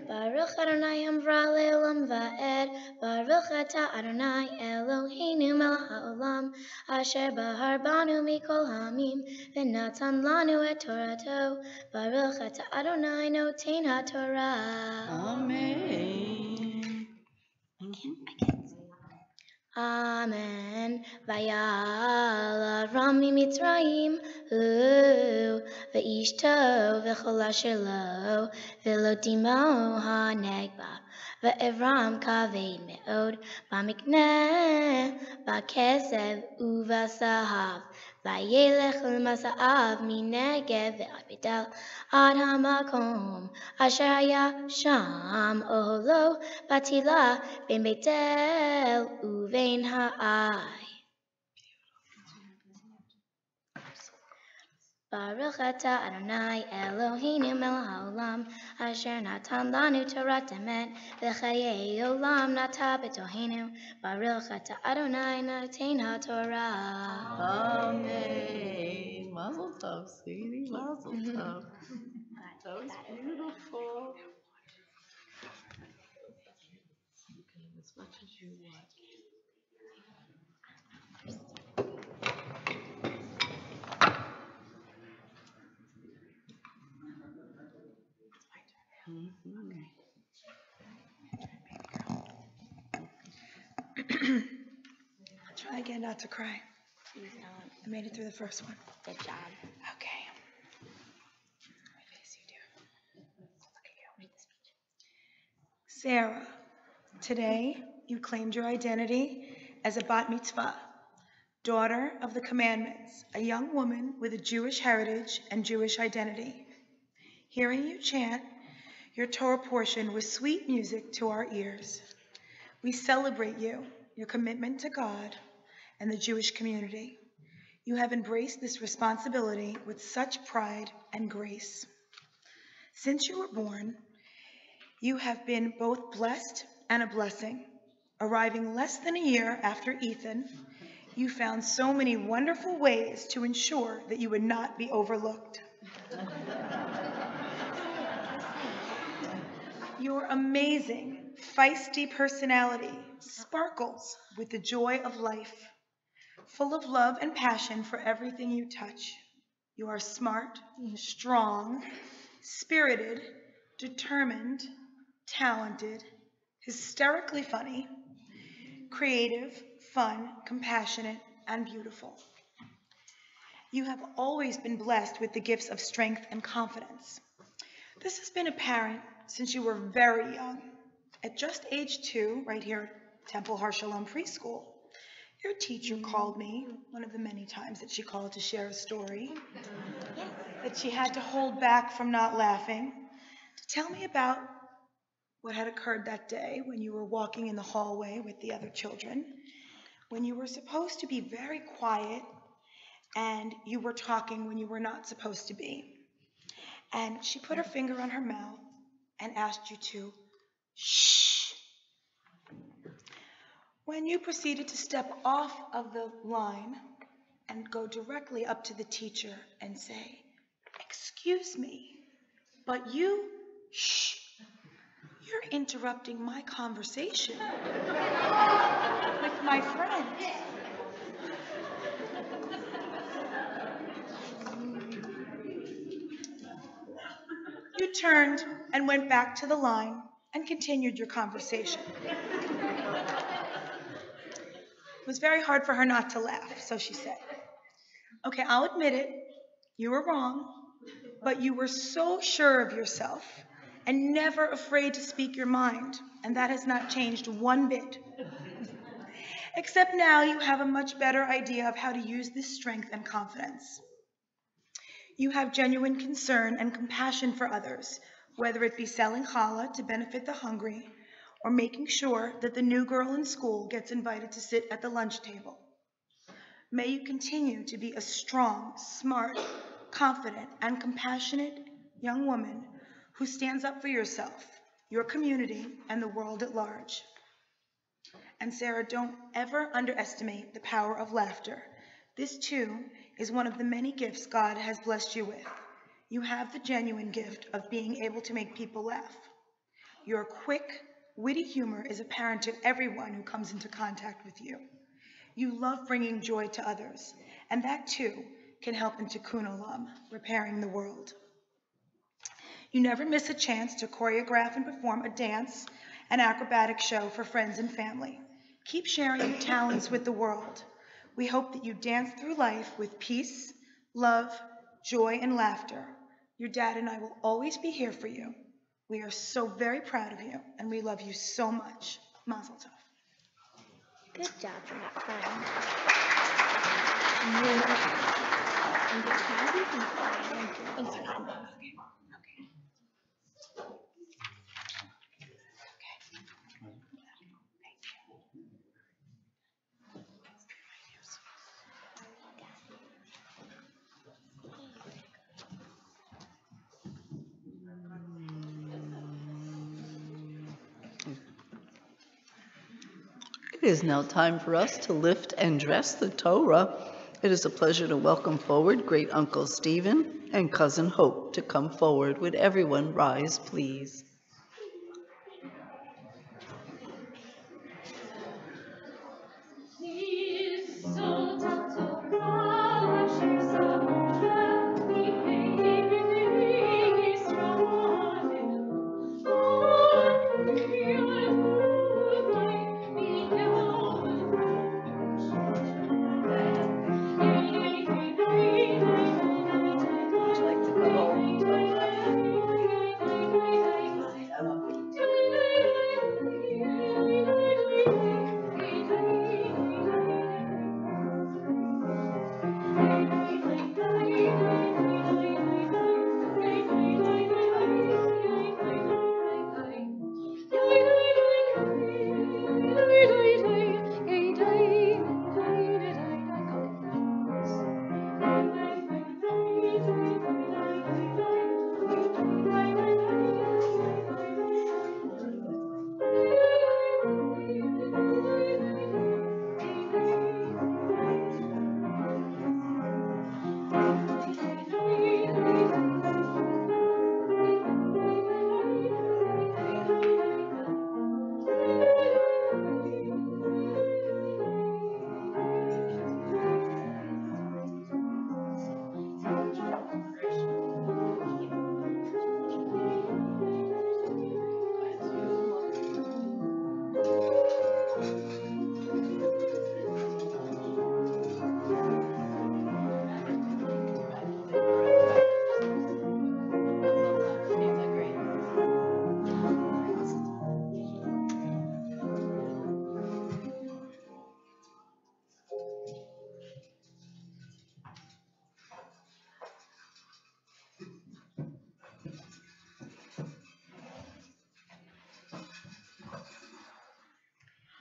Baruch Adonai Hamvorah le'olam va'ed. Baruch atah Adonai Eloheinu melech haolam asher bahar banu mikol hamim v'natan lanu et Torato. Baruch atah Adonai noten haTorah.
Amen.
Amen. Vayal Avram miMitzrayim hu ve'ishto v'chol asher lo v'lo timo ha'negba ve'Avram kaved me'od b'mikneh ba'kesev u'v'sahav vayelech l'masa'av minegev ve'avidal ad hamakom asher haya sham oholo batila ben Beitel uvein ha'ai. Baruch atah Adonai Eloheinu melech haolam asher natan lanu Torah emet v'chayei olam nata b'tohenu. Baruch atah Adonai noten haTorah.
Amen. Mazel tov, sweetie. Mazel tov. That was beautiful. As much as you want.
Try again not to cry. I made it through the first one.
Good job.
Okay. My face, you do. Look at you. Sarah, today you claimed your identity as a bat mitzvah, daughter of the commandments, a young woman with a Jewish heritage and Jewish identity. Hearing you chant your Torah portion with sweet music to our ears, we celebrate you, your commitment to God and the Jewish community. You have embraced this responsibility with such pride and grace. Since you were born, you have been both blessed and a blessing. Arriving less than a year after Ethan, you found so many wonderful ways to ensure that you would not be overlooked. Your amazing, feisty personality sparkles with the joy of life, full of love and passion for everything you touch. You are smart, strong, spirited, determined, talented, hysterically funny, creative, fun, compassionate, and beautiful. You have always been blessed with the gifts of strength and confidence. This has been apparent since you were very young. At just age 2, right here at Temple Har Shalom Preschool, your teacher called me, one of the many times that she called to share a story, that she had to hold back from not laughing, to tell me about what had occurred that day when you were walking in the hallway with the other children, when you were supposed to be very quiet and you were talking when you were not supposed to be. And she put her finger on her mouth and asked you to shh. When you proceeded to step off of the line and go directly up to the teacher and say, "Excuse me, but you, shh, you're interrupting my conversation with my friend." You turned and went back to the line and continued your conversation. It was very hard for her not to laugh, so she said, "Okay, I'll admit it, you were wrong, but you were so sure of yourself and never afraid to speak your mind, and that has not changed one bit. Except now you have a much better idea of how to use this strength and confidence. You have genuine concern and compassion for others, whether it be selling challah to benefit the hungry or making sure that the new girl in school gets invited to sit at the lunch table. May you continue to be a strong, smart, confident, and compassionate young woman who stands up for yourself, your community, and the world at large. And Sarah, don't ever underestimate the power of laughter. This, too, is one of the many gifts God has blessed you with. You have the genuine gift of being able to make people laugh. Your quick, witty humor is apparent to everyone who comes into contact with you. You love bringing joy to others, and that, too, can help in Tikkun Olam, repairing the world. You never miss a chance to choreograph and perform a dance, an acrobatic show for friends and family. Keep sharing your talents with the world. We hope that you dance through life with peace, love, joy, and laughter. Your dad and I will always be here for you. We are so very proud of you, and we love you so much. Mazel tov.
Good job for that friend. Thanks for that.
It is now time for us to lift and dress the Torah. It is a pleasure to welcome forward Great Uncle Stephen and Cousin Hope to come forward. Would everyone rise, please?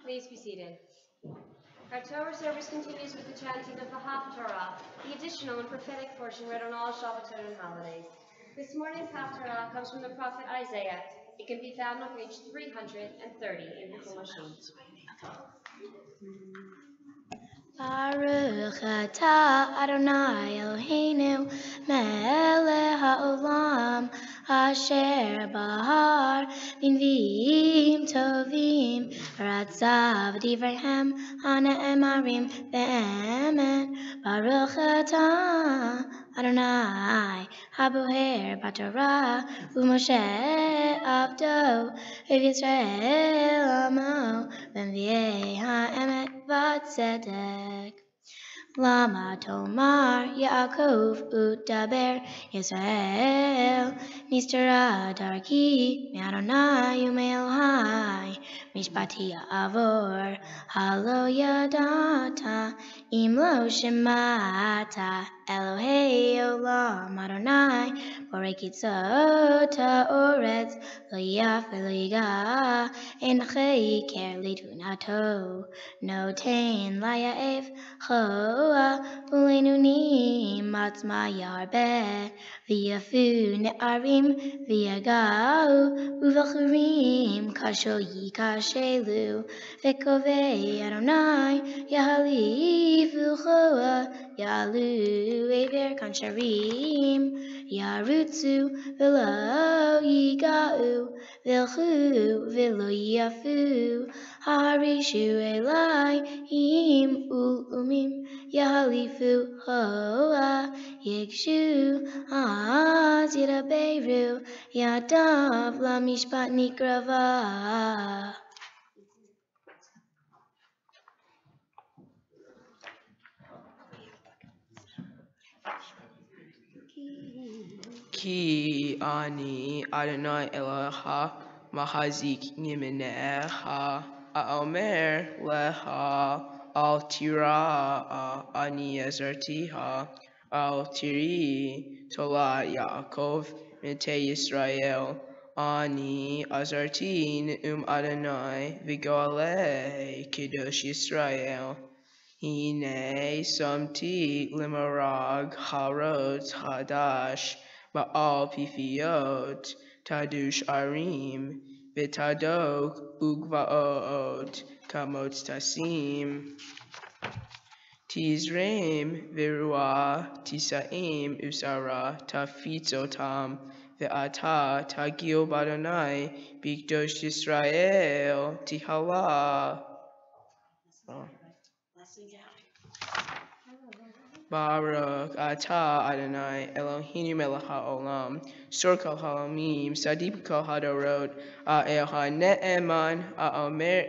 Please be seated. Our Torah service continues with the chanting of the Haftarah, the additional and prophetic portion read on all Shabbatot and holidays. This morning's Haftarah comes from the prophet Isaiah. It can be found on page 330 in the Chumashim.
Baruch atah Adonai Eloheinu melech haolam asher bahar b'nviim tovim ratzav divrehem hane'emarim be'emet. Baruch atah Adonai haboher b'torah u'Moshe avdo u'Yisrael amo b'nviei ha'emet v'tzedek. Lama tomar Yaakov utaber Yisrael nistara darki me'Adonai u'me'Elohai mishpati avor halo yadata im lo shemata Elohei olam Adonai borei kitzot ha'oretz lo yaf v'lo yiga ein chaker l'tunato noten layaev Ulenuni matzma yarbe v'yafu ne'arim v'yagau uvachurim kasho yikashelu v'kovei Adonai yahali v'choa yalu ever kansharim yarutzu v'lo yigau v'lchu v'lo yafu harishu elai im ulumim Yahalifu hoa yigshu az yiraberu yadav lamishpat nikrava.
Ki ani Adonai Eloha mahazik nimenecha aomer leha al tira ani ezartiha al tiri tola Yaakov mite Yisrael ani azartin Adonai vigole kiddush Yisrael hine samti limarag harot hadash ba'al pifiot tadush arim v'tadok ugvaot kamot tasim tizreim v'ruah tisaim usara tafitzotam ve'ata tagil badonai bikdosh Yisrael tihala. Baruch atah Adonai Eloheinu melech haolam sor kol haolamim sadib kol hadorot el hane'eman ha'omer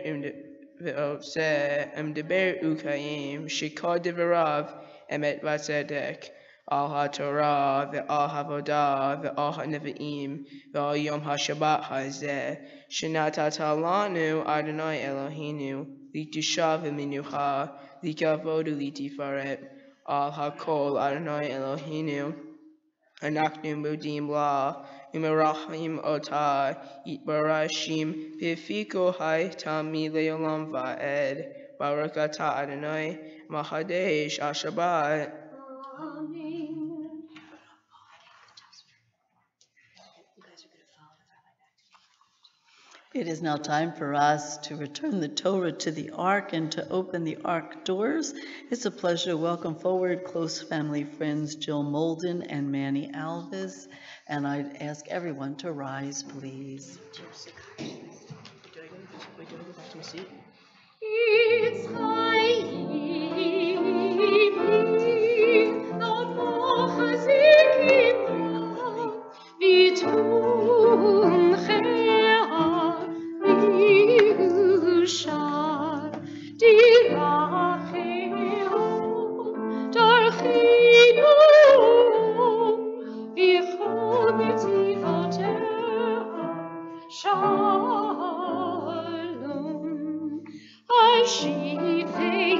ve'oseh imdeber ukayim shekod devarav emet v'tzedek al haTorah ve'al havodah ve'al hanevi'im ve'al yom haShabbat hazeh shenatata lanu Adonai Eloheinu litushav v'minucha likavod ulitifaret al hakol Adonai Eloheinu anachnu mudim la umerachim otah yitbarashim v'fiko hai tami leolam va'ed baruch atah Adonai mahadesh Shabbat.
It is now time for us to return the Torah to the Ark and to open the Ark doors. It's a pleasure to welcome forward close family friends Jill Molden and Manny Alvis. And I'd ask everyone to rise, please.
Shalom, Ashivei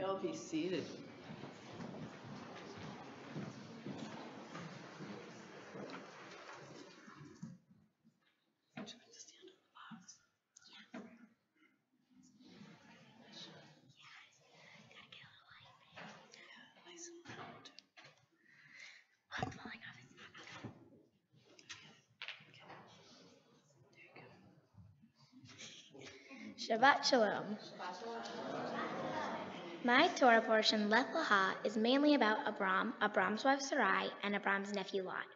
all be seated.
Shabbat Shalom. My Torah portion, Lech Lecha, is mainly about Abram, Abram's wife Sarai, and Abram's nephew Lot.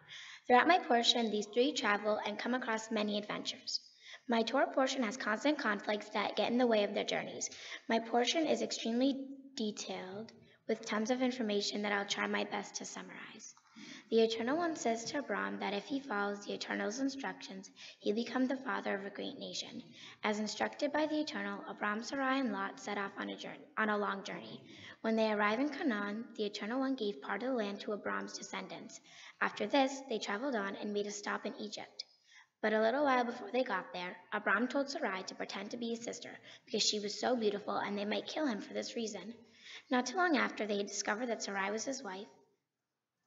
Throughout my portion, these three travel and come across many adventures. My Torah portion has constant conflicts that get in the way of their journeys. My portion is extremely detailed, with tons of information that I'll try my best to summarize. The Eternal One says to Abram that if he follows the Eternal's instructions, he'll become the father of a great nation. As instructed by the Eternal, Abram, Sarai, and Lot set off on a long journey. When they arrived in Canaan, the Eternal One gave part of the land to Abram's descendants. After this, they traveled on and made a stop in Egypt. But a little while before they got there, Abram told Sarai to pretend to be his sister because she was so beautiful and they might kill him for this reason. Not too long after, they discovered Sarai was his wife.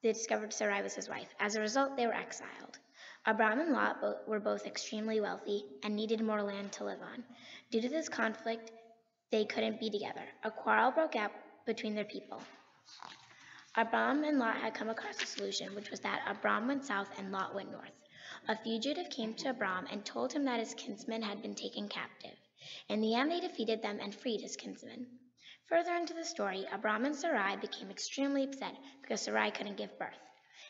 As a result, they were exiled. Abram and Lot were both extremely wealthy and needed more land to live on. Due to this conflict, they couldn't be together. A quarrel broke out between their people. Abram and Lot had come across a solution, which was that Abram went south and Lot went north. A fugitive came to Abram and told him that his kinsmen had been taken captive. In the end, they defeated them and freed his kinsmen. Further into the story, Abram and Sarai became extremely upset because Sarai couldn't give birth.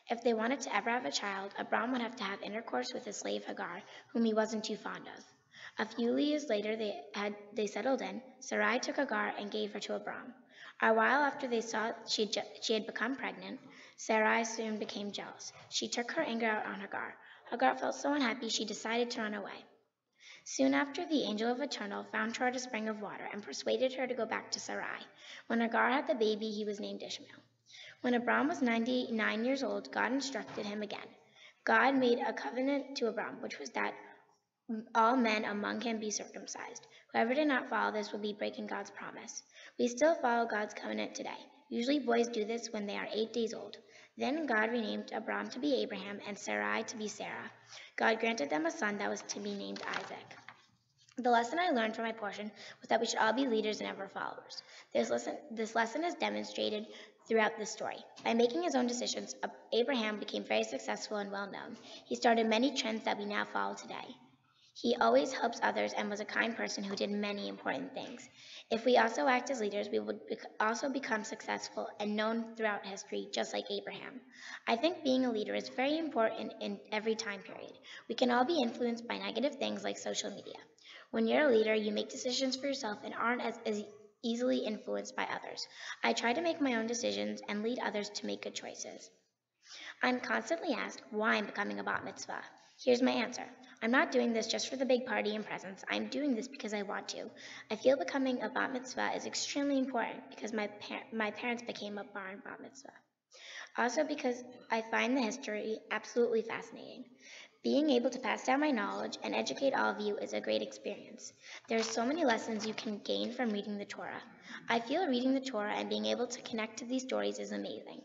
If they wanted to ever have a child, Abram would have to have intercourse with his slave Hagar, whom he wasn't too fond of. A few years later, they settled in. Sarai took Hagar and gave her to Abram. A while after they saw she had become pregnant, Sarai soon became jealous. She took her anger out on Hagar. Hagar felt so unhappy she decided to run away. Soon after, the angel of Eternal found her at a spring of water and persuaded her to go back to Sarai. When Hagar had the baby, he was named Ishmael. When Abram was 99 years old, God instructed him again. God made a covenant to Abram, which was that all men among him be circumcised. Whoever did not follow this will be breaking God's promise. We still follow God's covenant today. Usually boys do this when they are 8 days old. Then God renamed Abram to be Abraham and Sarai to be Sarah. God granted them a son that was to be named Isaac. The lesson I learned from my portion was that we should all be leaders and never followers. This lesson is demonstrated throughout this story. By making his own decisions, Abraham became very successful and well-known. He started many trends that we now follow today. He always helps others and was a kind person who did many important things. If we also act as leaders, we would also become successful and known throughout history, just like Abraham. I think being a leader is very important in every time period. We can all be influenced by negative things like social media. When you're a leader, you make decisions for yourself and aren't as easily influenced by others. I try to make my own decisions and lead others to make good choices. I'm constantly asked why I'm becoming a bat mitzvah. Here's my answer. I'm not doing this just for the big party and presents. I'm doing this because I want to. I feel becoming a bat mitzvah is extremely important because my parents became a bar and bat mitzvah. Also because I find the history absolutely fascinating. Being able to pass down my knowledge and educate all of you is a great experience. There are so many lessons you can gain from reading the Torah. I feel reading the Torah and being able to connect to these stories is amazing.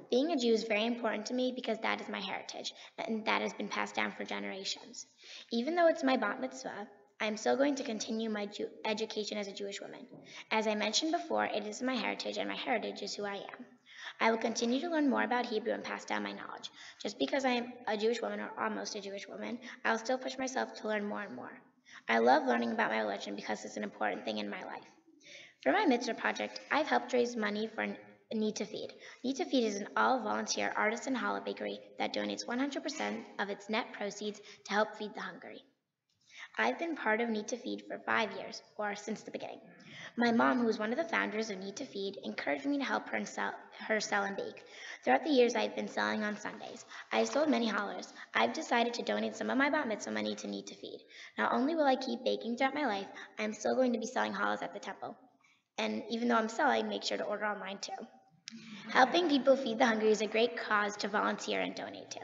Being a Jew is very important to me because that is my heritage, and that has been passed down for generations. Even though it's my bat mitzvah, I am still going to continue my education as a Jewish woman. As I mentioned before, it is my heritage, and my heritage is who I am. I will continue to learn more about Hebrew and pass down my knowledge. Just because I am a Jewish woman, or almost a Jewish woman, I will still push myself to learn more and more. I love learning about my religion because it's an important thing in my life. For my Mitzvah project, I've helped raise money for Need to Feed. Need to Feed is an all-volunteer artisan challah bakery that donates 100% of its net proceeds to help feed the hungry. I've been part of Need to Feed for 5 years, or since the beginning. My mom, who is one of the founders of Need to Feed, encouraged me to help her sell and bake. Throughout the years, I've been selling on Sundays. I've sold many challahs. I've decided to donate some of my bat mitzvah money to Need to Feed. Not only will I keep baking throughout my life, I'm still going to be selling challahs at the temple. And even though I'm selling, make sure to order online too. Helping people feed the hungry is a great cause to volunteer and donate to.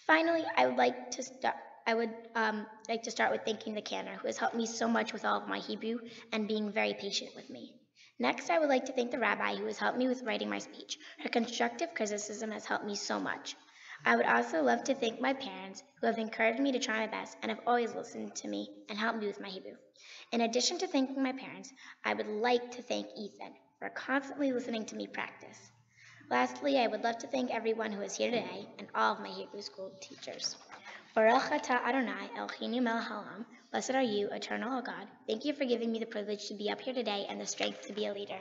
Finally, I would like to start with thanking the cantor, who has helped me so much with all of my Hebrew and being very patient with me. Next, I would like to thank the rabbi who has helped me with writing my speech. Her constructive criticism has helped me so much. I would also love to thank my parents who have encouraged me to try my best and have always listened to me and helped me with my Hebrew. In addition to thanking my parents, I would like to thank Ethan for constantly listening to me practice. Lastly, I would love to thank everyone who is here today and all of my Hebrew school teachers. Baruch atah Adonai Eloheinu melech haolam. Blessed are you, eternal O God. Thank you for giving me the privilege to be up here today and the strength to be a leader.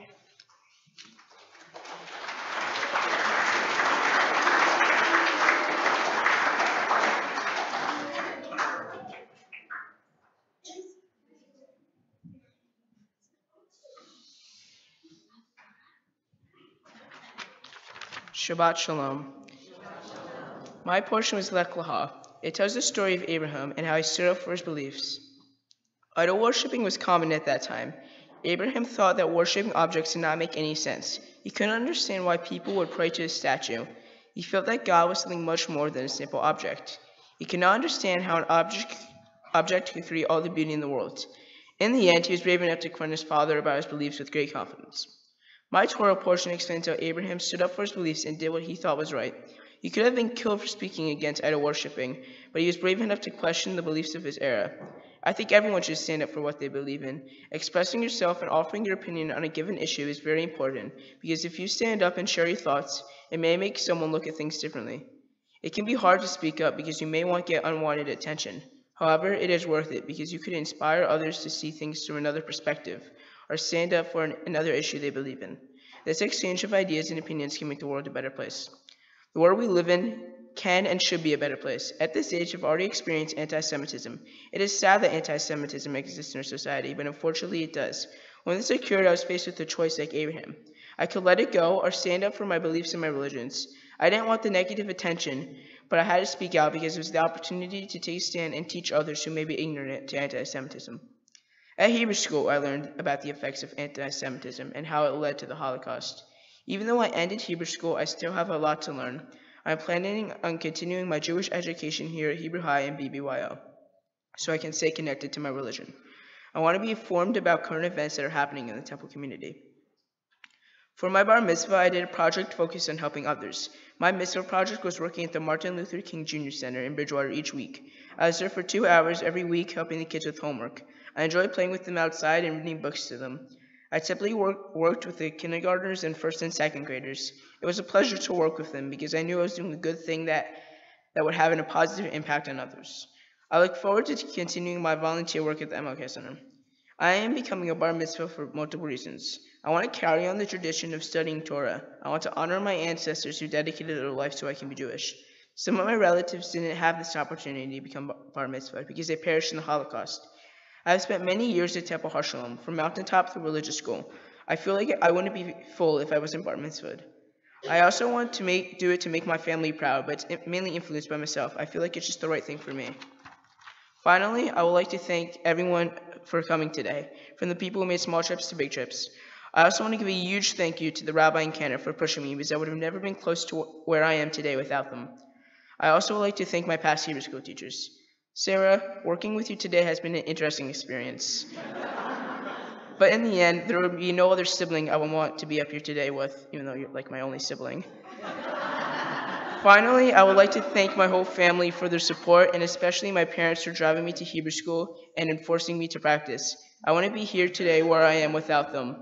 Shabbat Shalom. My portion was Lech Lecha. It tells the story of Abraham and how he stood up for his beliefs. Idol worshipping was common at that time. Abraham thought that worshipping objects did not make any sense. He couldn't understand why people would pray to a statue. He felt that God was something much more than a simple object. He could not understand how an object could create all the beauty in the world. In the end, he was brave enough to confront his father about his beliefs with great confidence. My Torah portion explains how Abraham stood up for his beliefs and did what he thought was right. He could have been killed for speaking against idol worshipping, but he was brave enough to question the beliefs of his era. I think everyone should stand up for what they believe in. Expressing yourself and offering your opinion on a given issue is very important, because if you stand up and share your thoughts, it may make someone look at things differently. It can be hard to speak up because you may want to get unwanted attention. However, it is worth it because you could inspire others to see things through another perspective, or stand up for another issue they believe in. This exchange of ideas and opinions can make the world a better place. The world we live in can and should be a better place. At this age, I've already experienced anti-Semitism. It is sad that anti-Semitism exists in our society, but unfortunately it does. When this occurred, I was faced with a choice like Abraham. I could let it go or stand up for my beliefs and my religions. I didn't want the negative attention, but I had to speak out because it was the opportunity to take a stand and teach others who may be ignorant to anti-Semitism. At Hebrew school, I learned about the effects of anti-Semitism and how it led to the Holocaust. Even though I ended Hebrew school, I still have a lot to learn. I'm planning on continuing my Jewish education here at Hebrew High and BBYO, so I can stay connected to my religion. I want to be informed about current events that are happening in the temple community. For my bar mitzvah, I did a project focused on helping others. My mitzvah project was working at the Martin Luther King Jr. Center in Bridgewater each week. I was there for 2 hours every week helping the kids with homework. I enjoyed playing with them outside and reading books to them. I typically worked with the kindergartners and first and second graders. It was a pleasure to work with them because I knew I was doing a good thing that would have a positive impact on others. I look forward to continuing my volunteer work at the MLK Center. I am becoming a bar mitzvah for multiple reasons. I want to carry on the tradition of studying Torah. I want to honor my ancestors who dedicated their life so I can be Jewish. Some of my relatives didn't have this opportunity to become bar mitzvah because they perished in the Holocaust. I have spent many years at Temple Har Shalom, from mountaintop to religious school. I feel like I wouldn't be full if I wasn't bar mitzvahed. I also want to do it to make my family proud, but it's mainly influenced by myself. I feel like it's just the right thing for me. Finally, I would like to thank everyone for coming today, from the people who made small trips to big trips. I also want to give a huge thank you to the rabbi and Kenner for pushing me, because I would have never been close to where I am today without them. I also would like to thank my past Hebrew school teachers. Sarah, working with you today has been an interesting experience. But in the end, there will be no other sibling I would want to be up here today with, even though you're like my only sibling. Finally, I would like to thank my whole family for their support, and especially my parents for driving me to Hebrew school and enforcing me to practice. I wouldn't be here today where I am without them.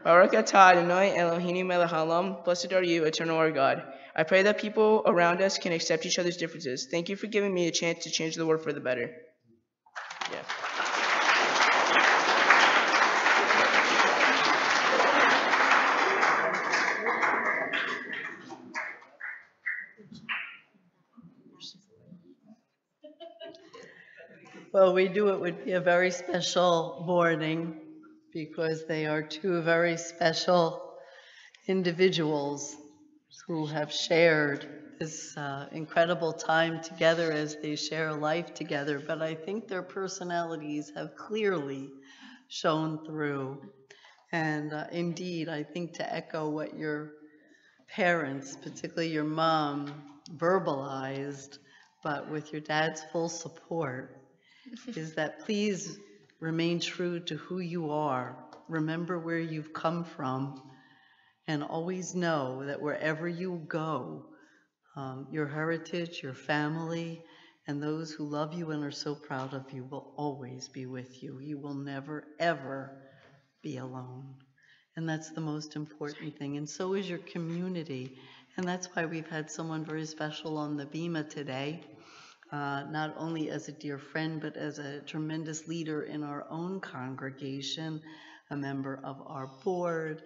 Baruch atah Adonai Eloheinu melech haolam. Blessed are you, eternal our God. I pray that people around us can accept each other's differences. Thank you for giving me a chance to change the world for the better. Yeah.
Well, we knew it would be a very special morning because they are two very special individuals who have shared this incredible time together as they share life together. But I think their personalities have clearly shown through. And indeed, I think to echo what your parents, particularly your mom, verbalized, but with your dad's full support, is that please remain true to who you are remember where you've come from, and always know that wherever you go, your heritage, your family, and those who love you and are so proud of you will always be with you. You will never, ever be alone. And that's the most important thing. And so is your community. And that's why we've had someone very special on the Bima today, not only as a dear friend, but as a tremendous leader in our own congregation, a member of our board.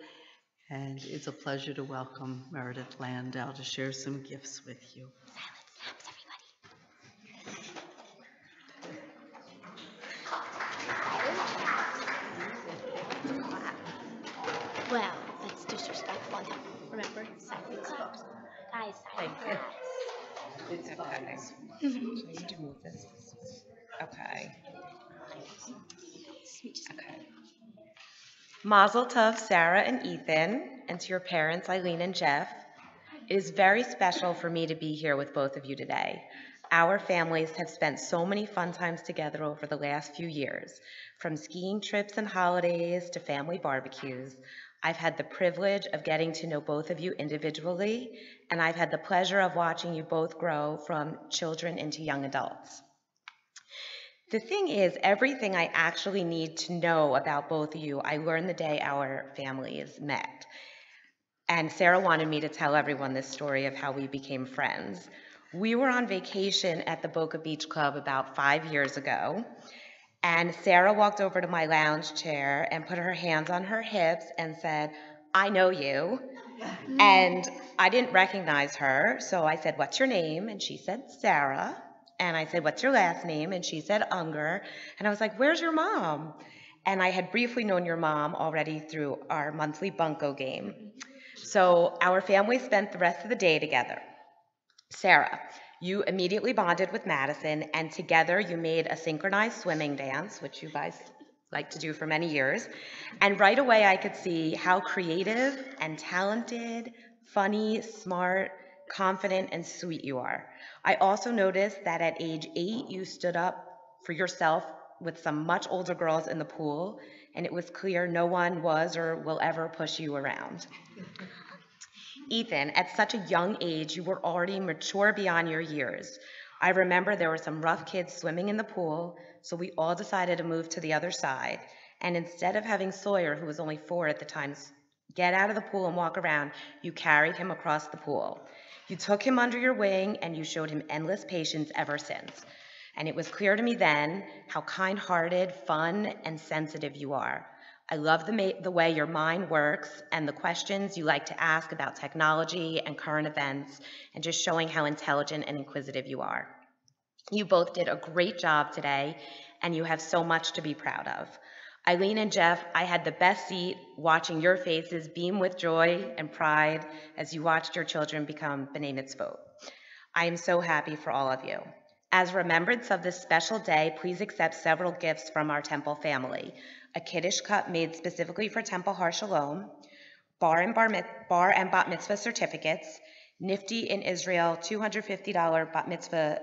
And it's a pleasure to welcome Meredith Landau to share some gifts with you.
Well, that's disrespectful. Remember, silent claps. Guys, silent claps.
It's
Okay. So you need to move this. Okay. Okay. Mazel tov, Sarah and Ethan, and to your parents, Eileen and Jeff. It is very special for me to be here with both of you today. Our families have spent so many fun times together over the last few years, from skiing trips and holidays to family barbecues. I've had the privilege of getting to know both of you individually, and I've had the pleasure of watching you both grow from children into young adults. The thing is, everything I actually need to know about both of you, I learned the day our families met. And Sarah wanted me to tell everyone this story of how we became friends. We were on vacation at the Boca Beach Club about 5 years ago, and Sarah walked over to my lounge chair and put her hands on her hips and said, "I know you." And I didn't recognize her, so I said, "What's your name?" And she said, "Sarah." And I said, "What's your last name?" And she said, "Unger." And I was like, "Where's your mom?" And I had briefly known your mom already through our monthly bunco game. So our family spent the rest of the day together. Sarah, you immediately bonded with Madison, and together you made a synchronized swimming dance, which you guys like to do for many years. And right away I could see how creative and talented, funny, smart, confident, and sweet you are. I also noticed that at age 8, you stood up for yourself with some much older girls in the pool, and it was clear no one was or will ever push you around. Ethan, at such a young age, you were already mature beyond your years. I remember there were some rough kids swimming in the pool, so we all decided to move to the other side. And instead of having Sawyer, who was only 4 at the time, get out of the pool and walk around, you carried him across the pool. You took him under your wing, and you showed him endless patience ever since. And it was clear to me then how kind-hearted, fun, and sensitive you are. I love the way your mind works and the questions you like to ask about technology and current events, and just showing how intelligent and inquisitive you are. You both did a great job today, and you have so much to be proud of. Eileen and Jeff, I had the best seat watching your faces beam with joy and pride as you watched your children become B'nai Mitzvot. I am so happy for all of you. As remembrance of this special day, please accept several gifts from our Temple family. A Kiddush cup made specifically for Temple Har Shalom, bar and bat mitzvah certificates, Nifty in Israel $250 bat mitzvah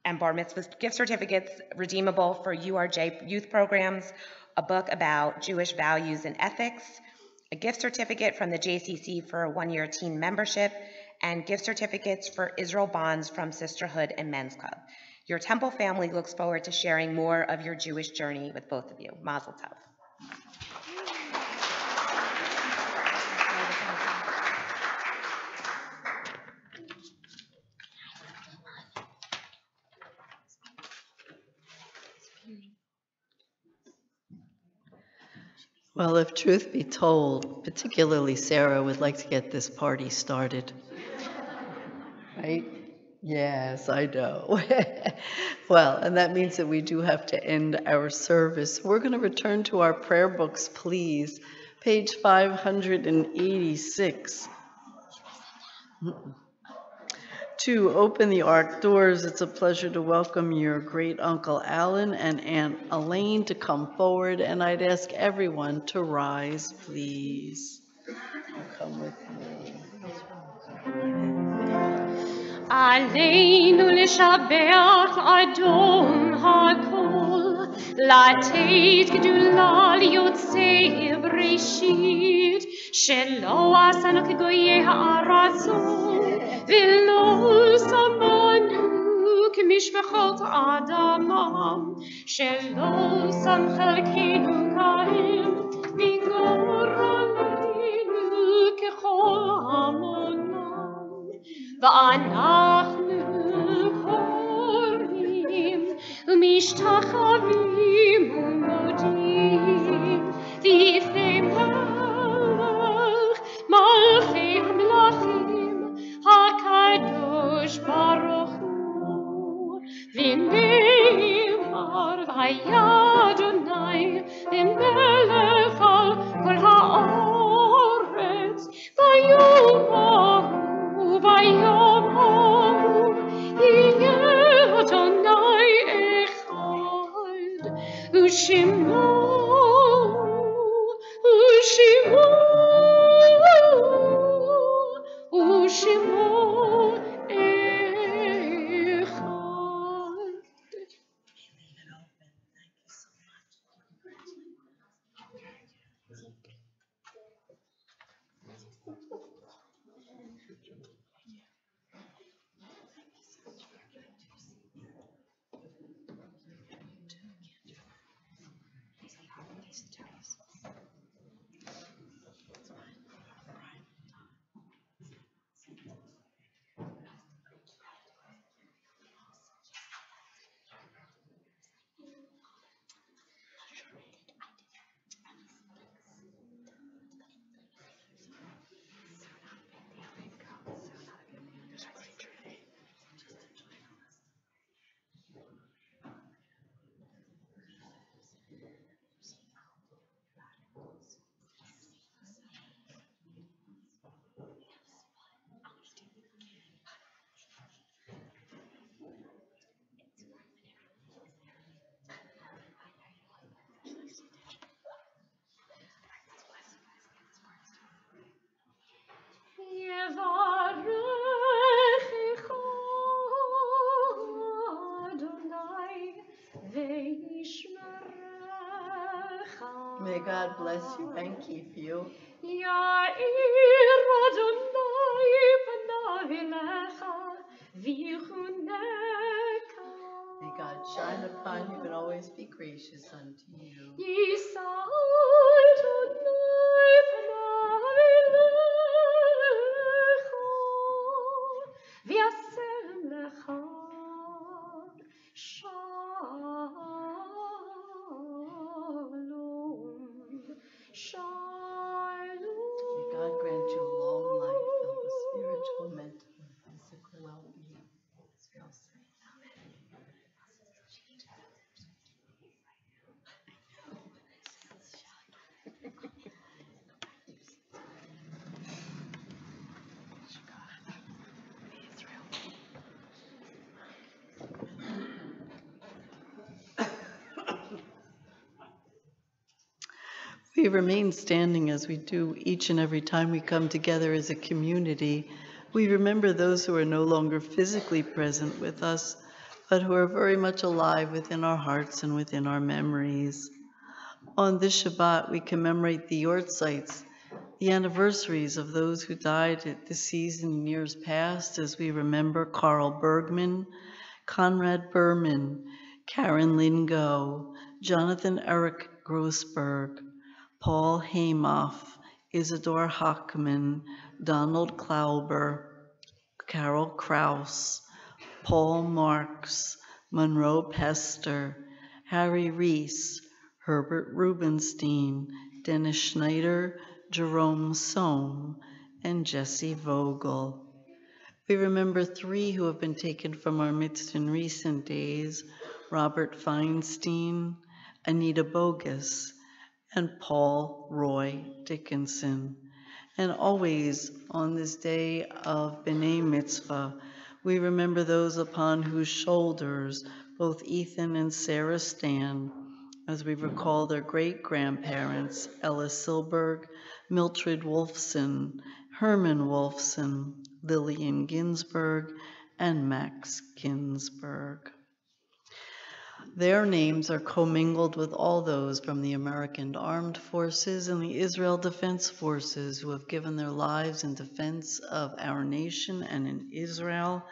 and bar mitzvah gift certificates redeemable for URJ youth programs, a book about Jewish values and ethics, a gift certificate from the JCC for a 1-year teen membership, and gift certificates for Israel Bonds from Sisterhood and Men's Club. Your Temple family looks forward to sharing more of your Jewish journey with both of you. Mazel tov.
Well, if truth be told, particularly Sarah would like to get this party started. Right? Yes, I know. Well, and that means that we do have to end our service. We're going to return to our prayer books, please. Page 586. To open the ark doors, it's a pleasure to welcome your great Uncle Alan and Aunt Elaine to come forward, and I'd ask everyone to rise, please. Come with me.
עלינו לשבח אדום הכל, לתת גדולה ליוצאי בראשית, שלא עשנו כגויי הארצות, ולא שמנו כמשפחות אדמה, שלא שם חלקנו כהם, וגורלנו ככל המונם, ואנחנו קוראים ומשתחווים ומודים, ויפה מלך מלכי המלכים הקדוש ברוך הוא, ונאמר והיה אדוני למלך על כל הארץ, ביום ההוא ביום ההוא יהיה אדוני אחד, ושמו אחד. יברכך אדוני וישמרך.
May God bless you and keep you.
יאיר אדוני פניו אליך ויחונך.
May God shine upon you and always be gracious unto you.
יישא אדוני פניו אליך וישם לך שלום.
May God grant you a long life filled with spiritual, mental, and physical well-being. As we all say, Amen. We remain standing as we do each and every time we come together as a community. We remember those who are no longer physically present with us, but who are very much alive within our hearts and within our memories. On this Shabbat, we commemorate the Yortzites, the anniversaries of those who died at this season in years past, as we remember Carl Bergman, Conrad Berman, Karen Lingo, Jonathan Eric Grossberg, Paul Haymoff, Isidore Hockman, Donald Klauber, Carol Kraus, Paul Marks, Monroe Pester, Harry Reese, Herbert Rubenstein, Dennis Schneider, Jerome Sohm, and Jesse Vogel. We remember 3 who have been taken from our midst in recent days: Robert Feinstein, Anita Bogus, and Paul Roy Dickinson. And always on this day of B'nai Mitzvah, we remember those upon whose shoulders both Ethan and Sarah stand, as we recall their great-grandparents, Ella Silberg, Mildred Wolfson, Herman Wolfson, Lillian Ginsberg, and Max Ginsberg. Their names are commingled with all those from the American Armed Forces and the Israel Defense Forces who have given their lives in defense of our nation and in Israel.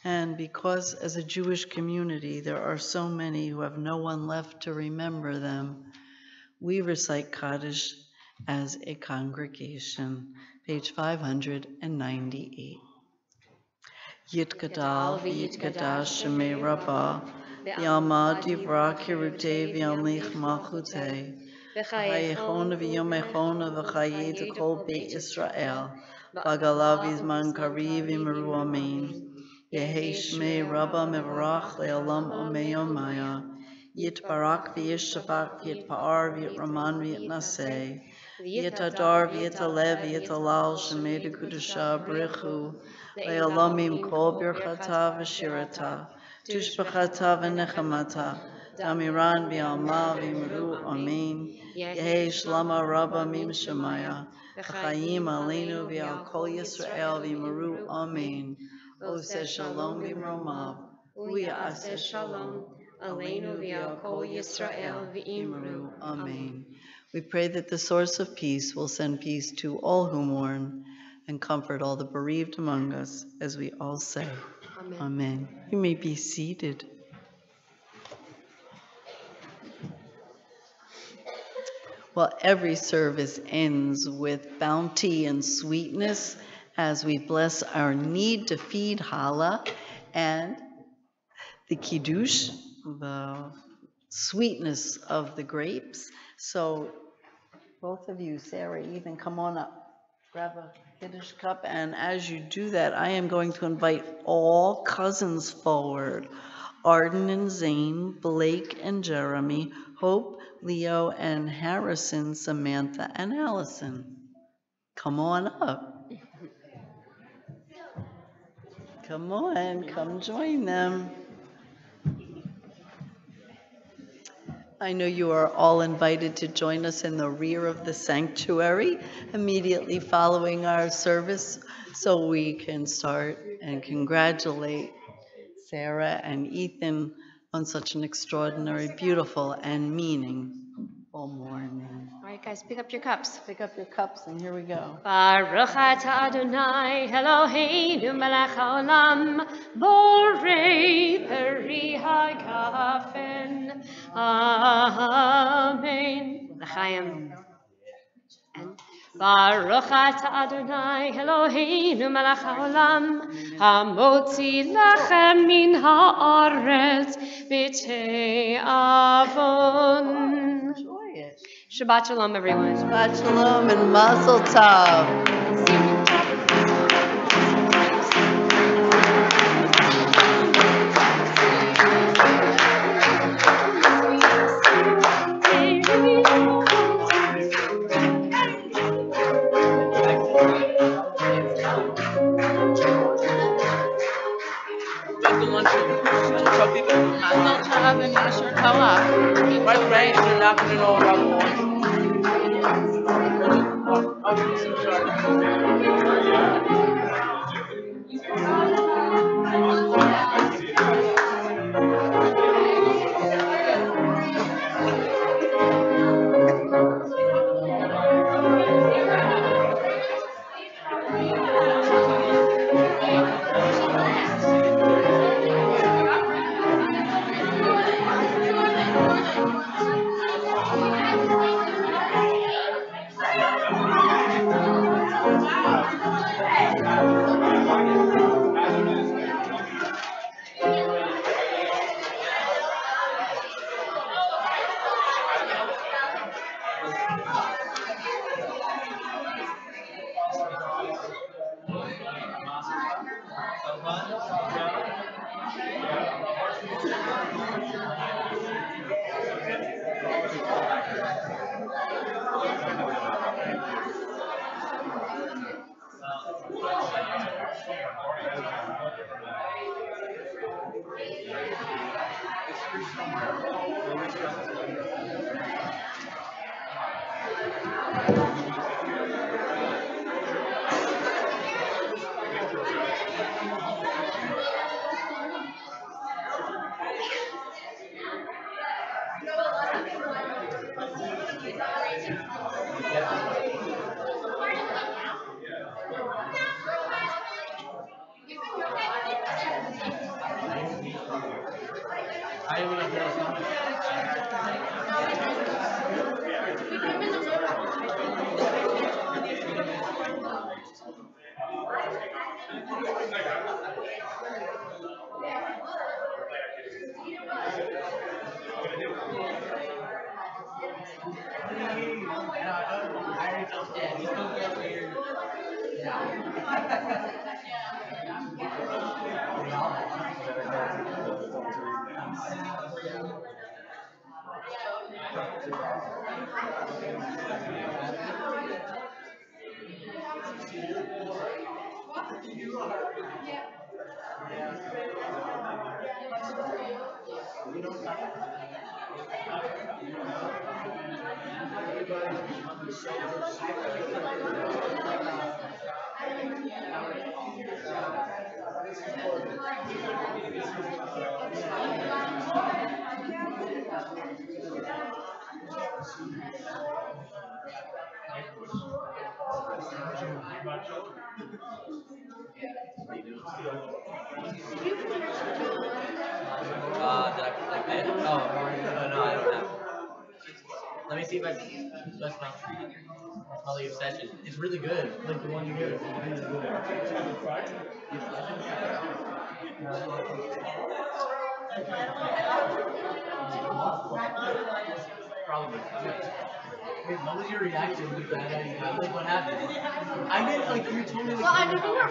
And because as a Jewish community there are so many who have no one left to remember them, we recite Kaddish as a congregation. Page 598. Yitgadal v'yitgadash shemei Rabbah v'yalma divra kirutei v'yamlich malchutei v'chayechona v'yomechona v'chayet kol beit Yisrael v'agalav v'zman kariv v'meru amen. Yehi shmei Rabbah mevarach le'olam omei omaya Yitbarak v'yishavak v'yitpa'ar v'yitraman v'yitnaseh v'yitadar v'yitalev v'yitalal shemei dekudusha b'richu le'olamim kol birchata v'shirata tushbachata v'nechamata damiran v'yalma v'yimru amen. Yehi shlama Rabbah mim shemaya v'chayim aleinu v'yal kol Yisrael v'yimru amen. Oseh shalom v'mromav u'ya'aseh shalom Aleinu v'yal kol Yisrael v'imru. Amen. We pray that the source of peace will send peace to all who mourn and comfort all the bereaved among us, as we all say. Amen. Amen. You may be seated. Well, every service ends with bounty and sweetness as we bless our need to feed challah and the kiddush, the sweetness of the grapes. So both of you, Sarah, Ethan, come on up. Grab a kiddush cup, and as you do that, I am going to invite all cousins forward. Arden and Zane, Blake and Jeremy, Hope, Leo and Harrison, Samantha and Allison. Come on up. Come on, come join them. I know you are all invited to join us in the rear of the sanctuary immediately following our service so we can start and congratulate Sarah and Ethan on such an extraordinary, beautiful, and meaningful morning.
All right, guys, pick up your cups.
Pick up your cups, and here we go.
Baruch atah Adonai Eloheinu melech haolam borei peri hagafen. Amen. L'chaim. And Baruch atah Adonai Eloheinu melech haolam hamotzi lachem min haaretz b'tei avon.
Enjoy it.
Shabbat shalom, everyone.
Shabbat shalom and mazel tov.
Did I play it? Oh, no, I don't have. Let me see if I can. That's not. I'll leave session. It's really good. Like the one you did. It's really good. Probably. Wait, what was your reaction when you found out you got? Like, what happened? I didn't, like, you told me. Well, I knew we were